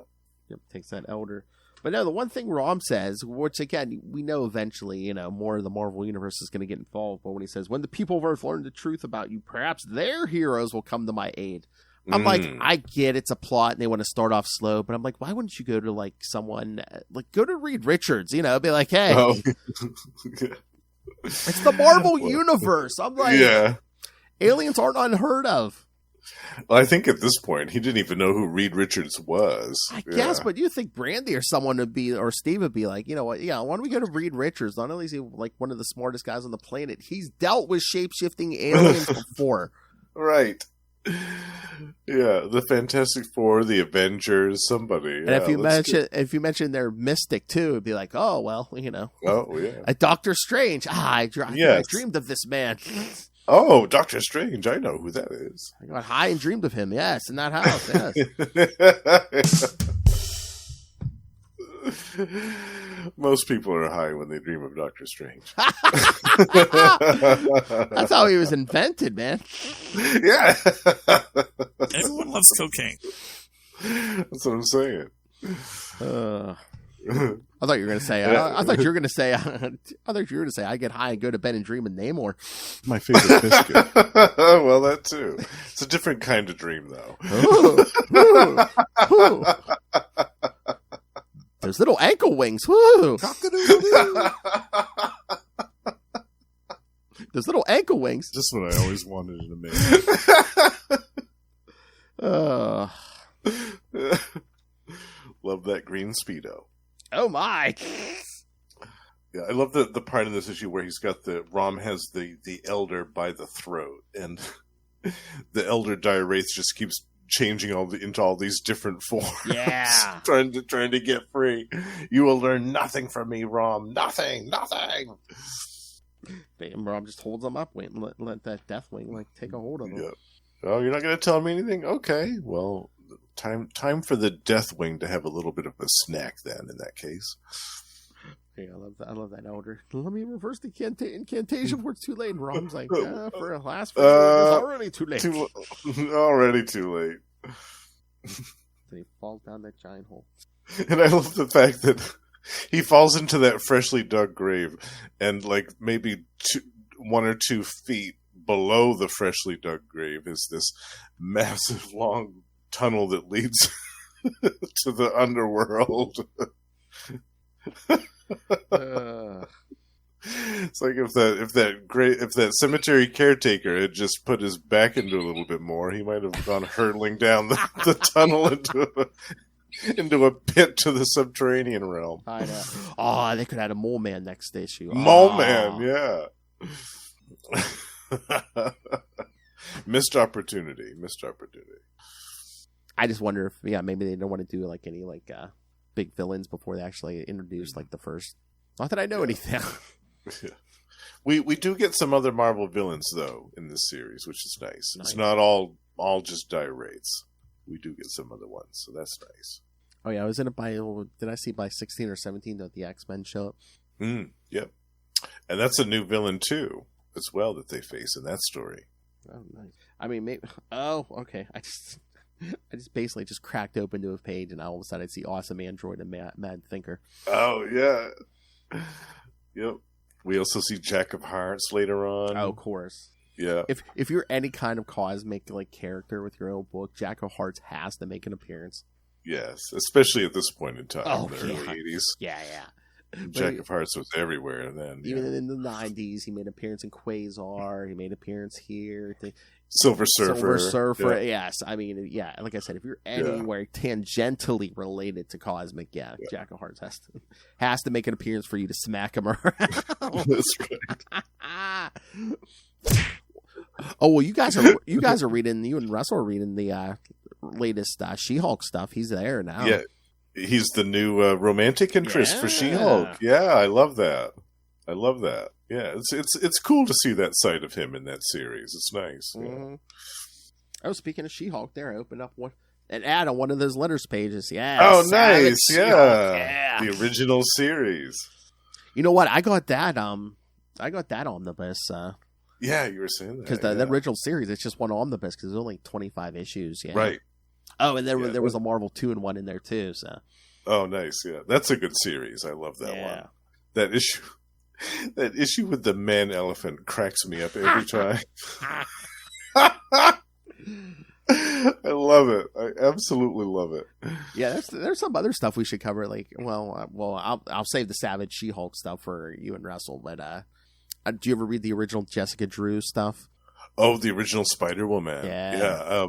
Yep, takes that Elder. But no, the one thing Rom says, which again, we know eventually, more of the Marvel Universe is going to get involved, but when he says, when the people of Earth learn the truth about you, perhaps their heroes will come to my aid. I'm like, I get it's a plot and they want to start off slow, but I'm like, why wouldn't you go to like someone, like go to Reed Richards, be like, hey, it's the Marvel Universe. I'm like, aliens aren't unheard of. Well, I think at this point, he didn't even know who Reed Richards was. I guess, but you think Brandy or someone would be, or Steve would be like, you know what, why don't we go to Reed Richards? Not only is he like one of the smartest guys on the planet, he's dealt with shape-shifting aliens before. Right. Yeah, the Fantastic Four, the Avengers, somebody. And if you mention their mystic too, it'd be like, oh well, Oh yeah, a Doctor Strange. I dreamed of this man. Oh, Doctor Strange, I know who that is. I got high and dreamed of him. Yes, in that house. Yes. Most people are high when they dream of Doctor Strange. That's how he was invented, man. Yeah. Everyone loves cocaine. That's what I'm saying. I thought you were going to say. I thought you were going to say. I thought you were going to say. I get high and go to bed and dream of Namor. My favorite biscuit. Well, that too. It's a different kind of dream, though. Ooh. Those little ankle wings. Woo! Those little ankle wings. Just what I always wanted in a man. Love that green Speedo. Oh my! Yeah, I love the part in this issue where Rom has the Elder by the throat, and the Elder Dire Wraiths just keeps changing into all these different forms. Yeah. trying to get free. You will learn nothing from me, Rom. Nothing. Damn, Rom just holds them up, wait, and let that Deathwing take a hold of them. Yeah. Oh, you're not going to tell me anything? Okay. Well, time for the Deathwing to have a little bit of a snack then, in that case. Yeah, I love that Elder. Let me reverse the incantation before it's too late. And Rom's like, for a last it's already too late. Already too late. Then he falls down that giant hole. And I love the fact that he falls into that freshly dug grave, and like maybe 1 or 2 feet below the freshly dug grave is this massive long tunnel that leads to the underworld. It's like if that cemetery caretaker had just put his back into a little bit more, he might have gone hurtling down the tunnel into a pit to the subterranean realm. I know. Oh, they could have had a mole man next issue. Mole man, yeah. Missed opportunity. I just wonder if maybe they don't want to do like any big villains before they actually introduce like the first. Not that I know anything. Yeah. We do get some other Marvel villains though in this series, which is nice. It's not all just Dire Wraiths. We do get some other ones, so that's nice. Oh yeah, I was in it did I see by 16 or 17 that the X-Men show up? Yep. And that's a new villain too, as well, that they face in that story. Oh nice. I mean, maybe. Oh, okay. I just basically just cracked open to a page, and all of a sudden I see Awesome Android and Mad Thinker. Oh yeah. Yep. We also see Jack of Hearts later on. Oh, of course. Yeah. If you're any kind of cosmic like character with your own book, Jack of Hearts has to make an appearance. Yes, especially at this point in time, Oh, in the early 80s. Yeah. Jack of Hearts was everywhere then. Even in the 90s, he made an appearance in Quasar. He made an appearance here. Silver Surfer. Yes. I mean, yeah. Like I said, if you're anywhere tangentially related to cosmic, Jack of Hearts has to make an appearance for you to smack him around. That's right. Oh well, you guys are reading. You and Russell are reading the latest She-Hulk stuff. He's there now. Yeah, he's the new romantic interest for She-Hulk. Yeah, I love that. Yeah, it's cool to see that side of him in that series. It's nice. Mm-hmm. Oh, speaking of She-Hulk, there I opened up an ad on one of those letters pages. Yeah. Oh, nice. Yeah. The original series. You know what? I got that omnibus. Yeah, you were saying that. Because the original series, it's just one omnibus because there's only 25 issues. Yeah. Right. Oh, and there was a Marvel 2-in-1 in there too. So. Oh, nice. Yeah, that's a good series. I love that one. That issue with the man elephant cracks me up every time. I love it. I absolutely love it. Yeah, there's some other stuff we should cover. Like, I'll save the Savage She-Hulk stuff for you and Russell. But do you ever read the original Jessica Drew stuff? Oh, the original Spider-Woman. Yeah.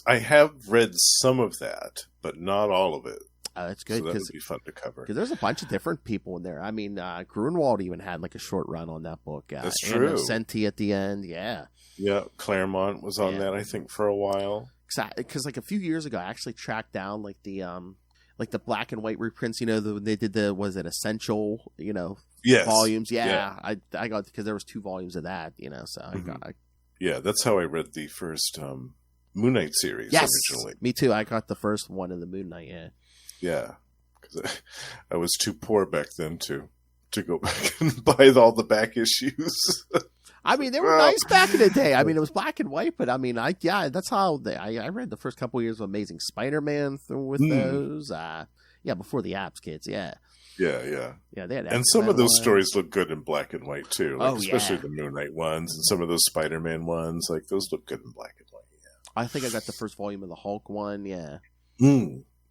I have read some of that, but not all of it. That's good. So that would be fun to cover. Because there's a bunch of different people in there. I mean, Grunwald even had like a short run on that book. That's true. Senti at the end. Yeah. Yeah. Claremont was on that, I think, for a while. Because like a few years ago, I actually tracked down like the black and white reprints. You know, they did was it Essential? You know, volumes. Yeah. I got because there was 2 volumes of that. You know, so I got. Yeah, that's how I read the first Moon Knight series originally. Me too. I got the first one of the Moon Knight. Yeah. Yeah, because I was too poor back then to go back and buy all the back issues. I mean, they were nice back in the day. I mean, it was black and white, but I mean, that's how I read the first couple of years of Amazing Spider-Man with those. Before the apps kids. Yeah. Yeah. They had and some of those stories look good in black and white too, especially the Moon Knight ones and some of those Spider-Man ones. Like those look good in black and white. Yeah. I think I got the first volume of the Hulk one. Yeah.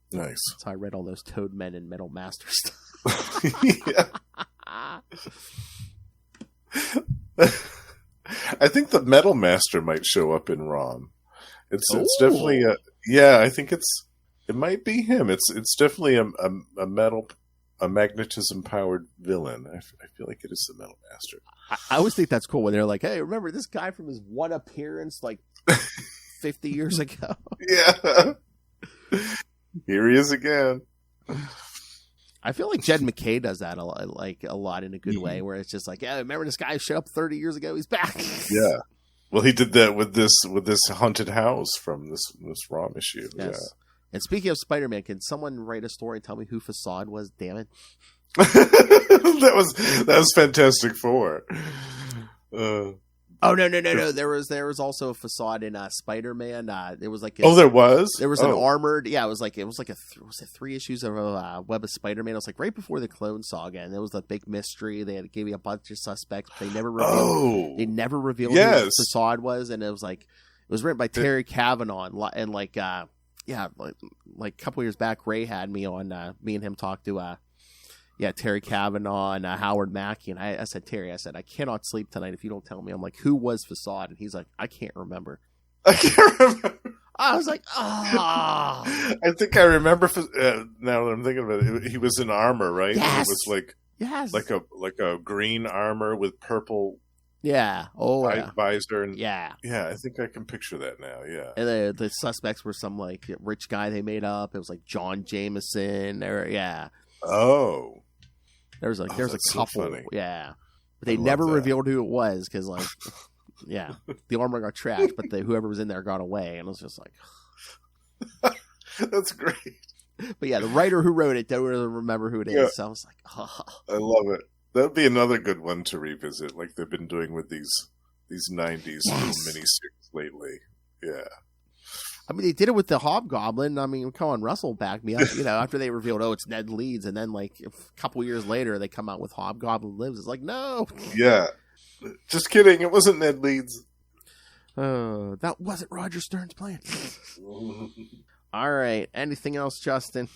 Nice. So I read all those Toad Men and Metal Master stuff. I think the Metal Master might show up in Rom. It's definitely I think it might be him. It's definitely a magnetism powered villain. I feel like it is the Metal Master. I always think that's cool when they're like, "Hey, remember this guy from his one appearance like 50 years ago?" Yeah. Here he is again. I feel like Jed McKay does that a lot in a good way, where it's just like, yeah, remember this guy showed up 30 years ago? He's back. Yeah. Well, he did that with this haunted house from this Rom issue. Yes. Yeah. And speaking of Spider-Man, can someone write a story and tell me who Facade was? Damn it. that was Fantastic Four. Oh no! There was also a Facade in Spider-Man. It was like there was an armored. Yeah, it was like was it 3 issues of Web of Spider-Man. It was like right before the Clone Saga, and it was a big mystery. They gave you a bunch of suspects, but they never revealed. They never revealed who Facade was, and it was written by Terry Kavanagh, and like a couple years back, Ray had me on. Me and him talked to. Terry Kavanagh and Howard Mackey. And I said, Terry, I cannot sleep tonight if you don't tell me. I'm like, who was Facade? And he's like, I can't remember. I was like, ah. Oh. I think I remember, now that I'm thinking about it, he was in armor, right? Yes. It was like a green armor with purple visor. And, yeah, I think I can picture that now, yeah. And the suspects were some like rich guy they made up. It was like John Jameson. Oh. There's a couple, so but they never revealed who it was because, like, the armor got trashed, but whoever was in there got away, and it was just like, that's great. But yeah, the writer who wrote it don't really remember who it is. So I was like, oh. I love it. That'd be another good one to revisit, like they've been doing with these 90s miniseries lately. Yeah. I mean, they did it with the Hobgoblin. I mean, come on, Russell backed me up. You know, after they revealed, it's Ned Leeds, and then like a couple years later, they come out with Hobgoblin Lives. It's like, no. Yeah, just kidding. It wasn't Ned Leeds. That wasn't Roger Stern's plan. All right. Anything else, Justin?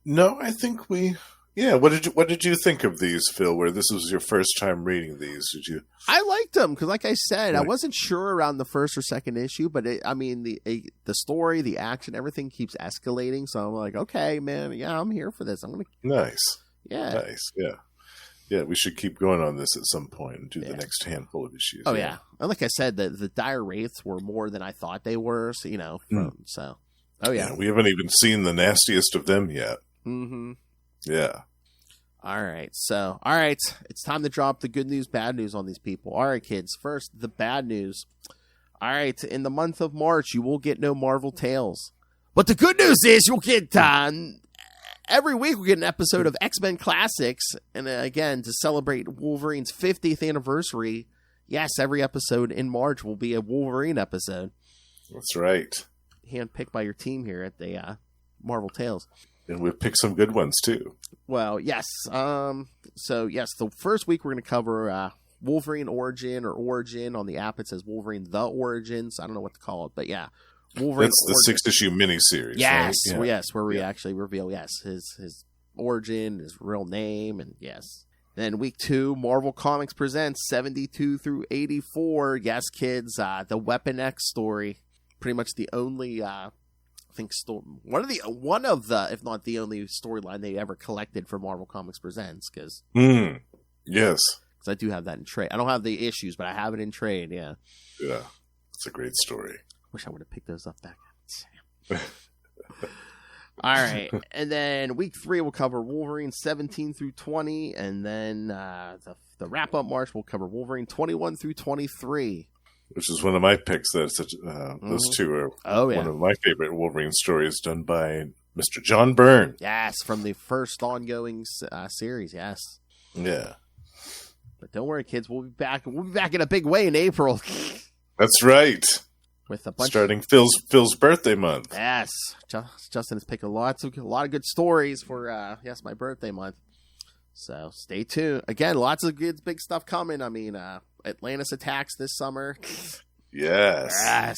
No, I think Yeah, what did you think of these, Phil? Where this was your first time reading these? Did you? I liked them because, like I said, I wasn't sure around the first or second issue, but the story, the action, everything keeps escalating. So I'm like, okay, man, yeah, I'm here for this. I'm gonna nice, yeah. We should keep going on this at some point and do the next handful of issues. Oh yeah, and like I said, the Dire Wraiths were more than I thought they were. So oh yeah, we haven't even seen the nastiest of them yet. Mm-hmm. Yeah. All right. It's time to drop the good news, bad news on these people. All right, kids. First, the bad news. All right. In the month of March, you will get no Marvel Tales. But the good news is you'll get every week we'll get an episode of X-Men Classics. And again, to celebrate Wolverine's 50th anniversary, yes, every episode in March will be a Wolverine episode. That's right. Handpicked by your team here at the Marvel Tales. And we've picked some good ones, too. Well, yes. The first week we're going to cover Wolverine Origin or Origin. On the app it says Wolverine The Origins. I don't know what to call it, but yeah. Wolverine That's the 6-issue miniseries, yes, right? Yes, where we actually reveal, his origin, his real name, and yes. Then week 2, Marvel Comics presents 72 through 84. Yes, kids, the Weapon X story. Pretty much the only... I think one of the, if not the only storyline they ever collected for Marvel Comics Presents, because yes, because I do have that in trade. I don't have the issues, but I have it in trade. Yeah, it's a great story. Wish I would have picked those up back. All right, and then week 3 we'll cover Wolverine 17 through 20, and then the wrap up March will cover Wolverine 21 through 23. Which is one of my picks. Those two are one of my favorite Wolverine stories, done by Mr. John Byrne. Yes, from the first ongoing series. Yes. Yeah. But don't worry, kids. We'll be back. We'll be back in a big way in April. That's right. With a bunch starting Phil's birthday month. Yes, Justin has picked a lot of good stories for my birthday month. So stay tuned. Again, lots of good big stuff coming. I mean, Atlantis attacks this summer. Yes.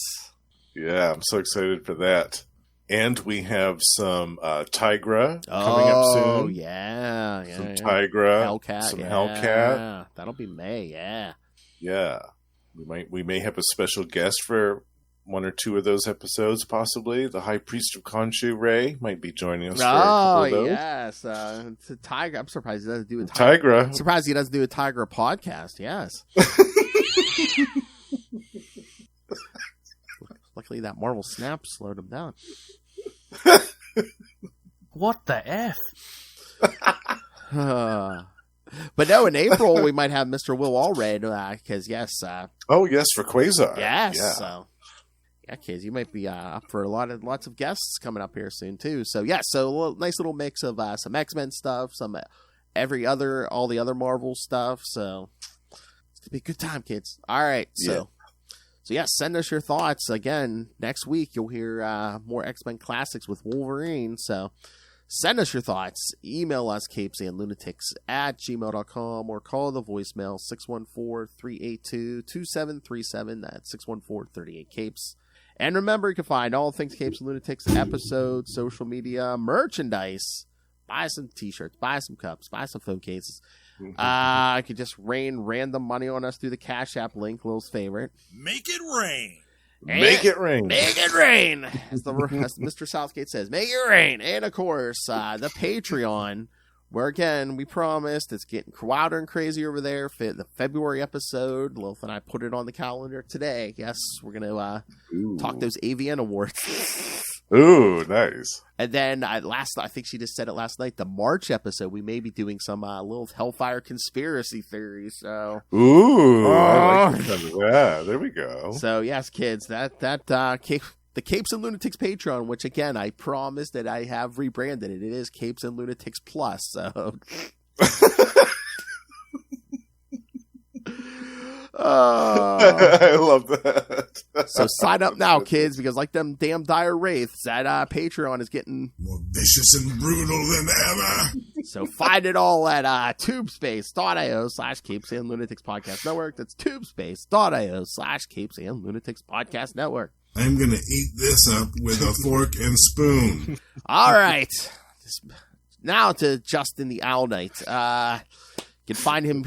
Yeah, I'm so excited for that. And we have some Tigra coming up soon. Oh, yeah. Some Tigra. Hellcat. Some Hellcat. That'll be May, yeah. Yeah. We may have a special guest for one or two of those episodes, possibly. The High Priest of Khonshu, Ray, might be joining us for a couple of those. Yes. It's a Tigra. I'm surprised he doesn't do a Tigra. I'm surprised he doesn't do a Tigra podcast, yes. Luckily that Marvel Snap slowed him down. What the F? But no, in April we might have Mr. Will Allred, because yes. Oh yes, for Quasar. Yes. Yeah. So, yeah, kids, you might be up for lots of guests coming up here soon too. So yeah, nice little mix of some X-Men stuff, some all the other Marvel stuff. So it's gonna be a good time, kids. All right, so yeah, send us your thoughts. Again, next week you'll hear more X-Men classics with Wolverine. So send us your thoughts. Email us CapesandLunatics@gmail.com or call the voicemail 614-382-2737. That's 614-38-CAPES. And remember, you can find all things Capes and Lunatics, episodes, social media, merchandise. Buy some t-shirts, buy some cups, buy some phone cases. You could just rain random money on us through the Cash App link, Lil's favorite. Make it rain. Make it rain. Make it rain. As Mr. Southgate says, make it rain. And, of course, the Patreon, where, again, we promised it's getting wilder and crazy over there. The February episode, Lilith and I put it on the calendar today. Yes, we're going to talk those AVN awards. Ooh, nice. And then I think she just said it last night, the March episode, we may be doing some little Hellfire conspiracy theories. So, I like that. Yeah, there we go. So yes, kids, the Capes and Lunatics Patreon, which again I promised that I have rebranded it. It is Capes and Lunatics Plus. So. I love that. So sign up now, kids, because like them damn Dire Wraiths, that Patreon is getting more vicious and brutal than ever. So find it all at tubespace.io/CapesandLunatics Podcast Network. That's tubespace.io/CapesandLunatics Podcast Network. I'm going to eat this up with a fork and spoon. All right. Now to Justin the Owl Knight. You can find him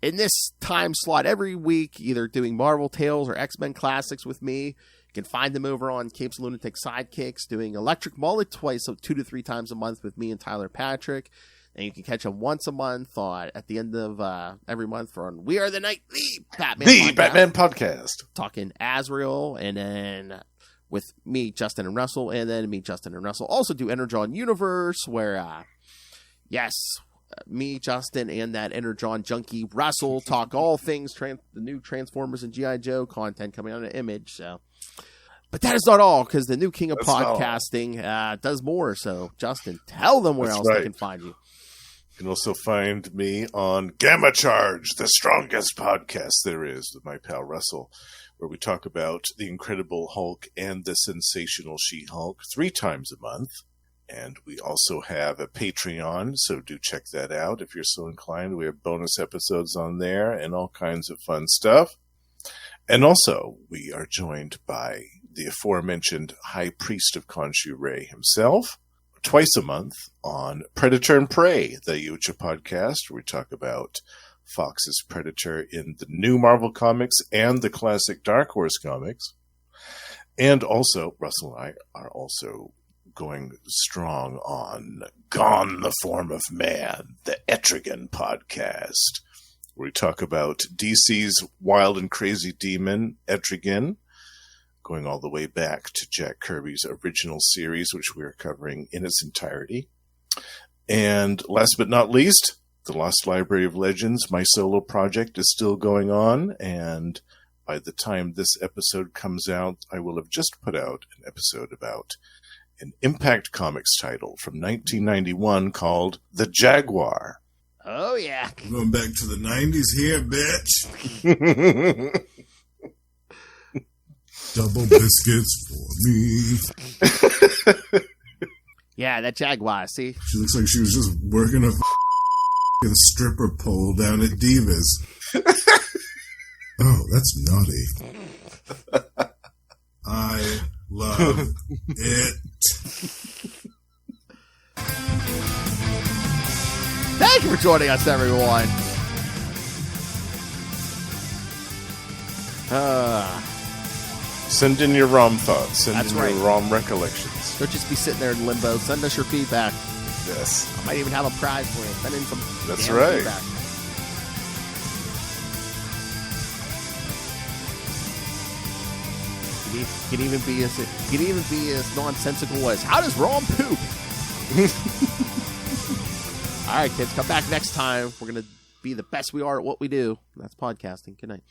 in this time slot every week, either doing Marvel Tales or X-Men Classics with me. You can find them over on Capes and Lunatics Sidekicks, doing Electric Mullet twice, so 2 to 3 times a month with me and Tyler Patrick. And you can catch them once a month at the end of every month on We Are the Night, the Batman Podcast. Talking Azrael, and then with me, Justin and Russell, and then me, Justin and Russell. Also do Energon Universe, where, me, Justin, and that Energon junkie Russell talk all things the new Transformers and G.I. Joe content coming out of Image. So, but that is not all, because the new king of podcasting does more. So, Justin, tell them where else they can find you. You can also find me on Gamma Charge, the strongest podcast there is, with my pal Russell, where we talk about the Incredible Hulk and the Sensational She-Hulk 3 times a month. And we also have a Patreon, so do check that out if you're so inclined. We have bonus episodes on there and all kinds of fun stuff. And also, we are joined by the aforementioned High Priest of Khonshu Ray himself, twice a month on Predator and Prey, the Yucha podcast, where we talk about Fox's Predator in the new Marvel comics and the classic Dark Horse comics. And also, Russell and I are also going strong on Gone the Form of Man, the Etrigan podcast, where we talk about DC's wild and crazy demon, Etrigan, going all the way back to Jack Kirby's original series, which we are covering in its entirety. And last but not least, the Lost Library of Legends, my solo project, is still going on, and by the time this episode comes out, I will have just put out an episode about an Impact Comics title from 1991 called The Jaguar. Oh, yeah. We're going back to the 90s here, bitch. Double biscuits for me. Yeah, that Jaguar, see? She looks like she was just working a stripper pole down at Divas. Oh, that's naughty. I love it. Thank you for joining us, everyone. Send in your ROM thoughts. Send That's in right. your ROM recollections. Don't just be sitting there in limbo. Send us your feedback. Yes. I might even have a prize for you. Send in some That's damn right. feedback. Can even be as nonsensical as, how does Rom poop? All right, kids, come back next time. We're going to be the best we are at what we do. That's podcasting. Good night.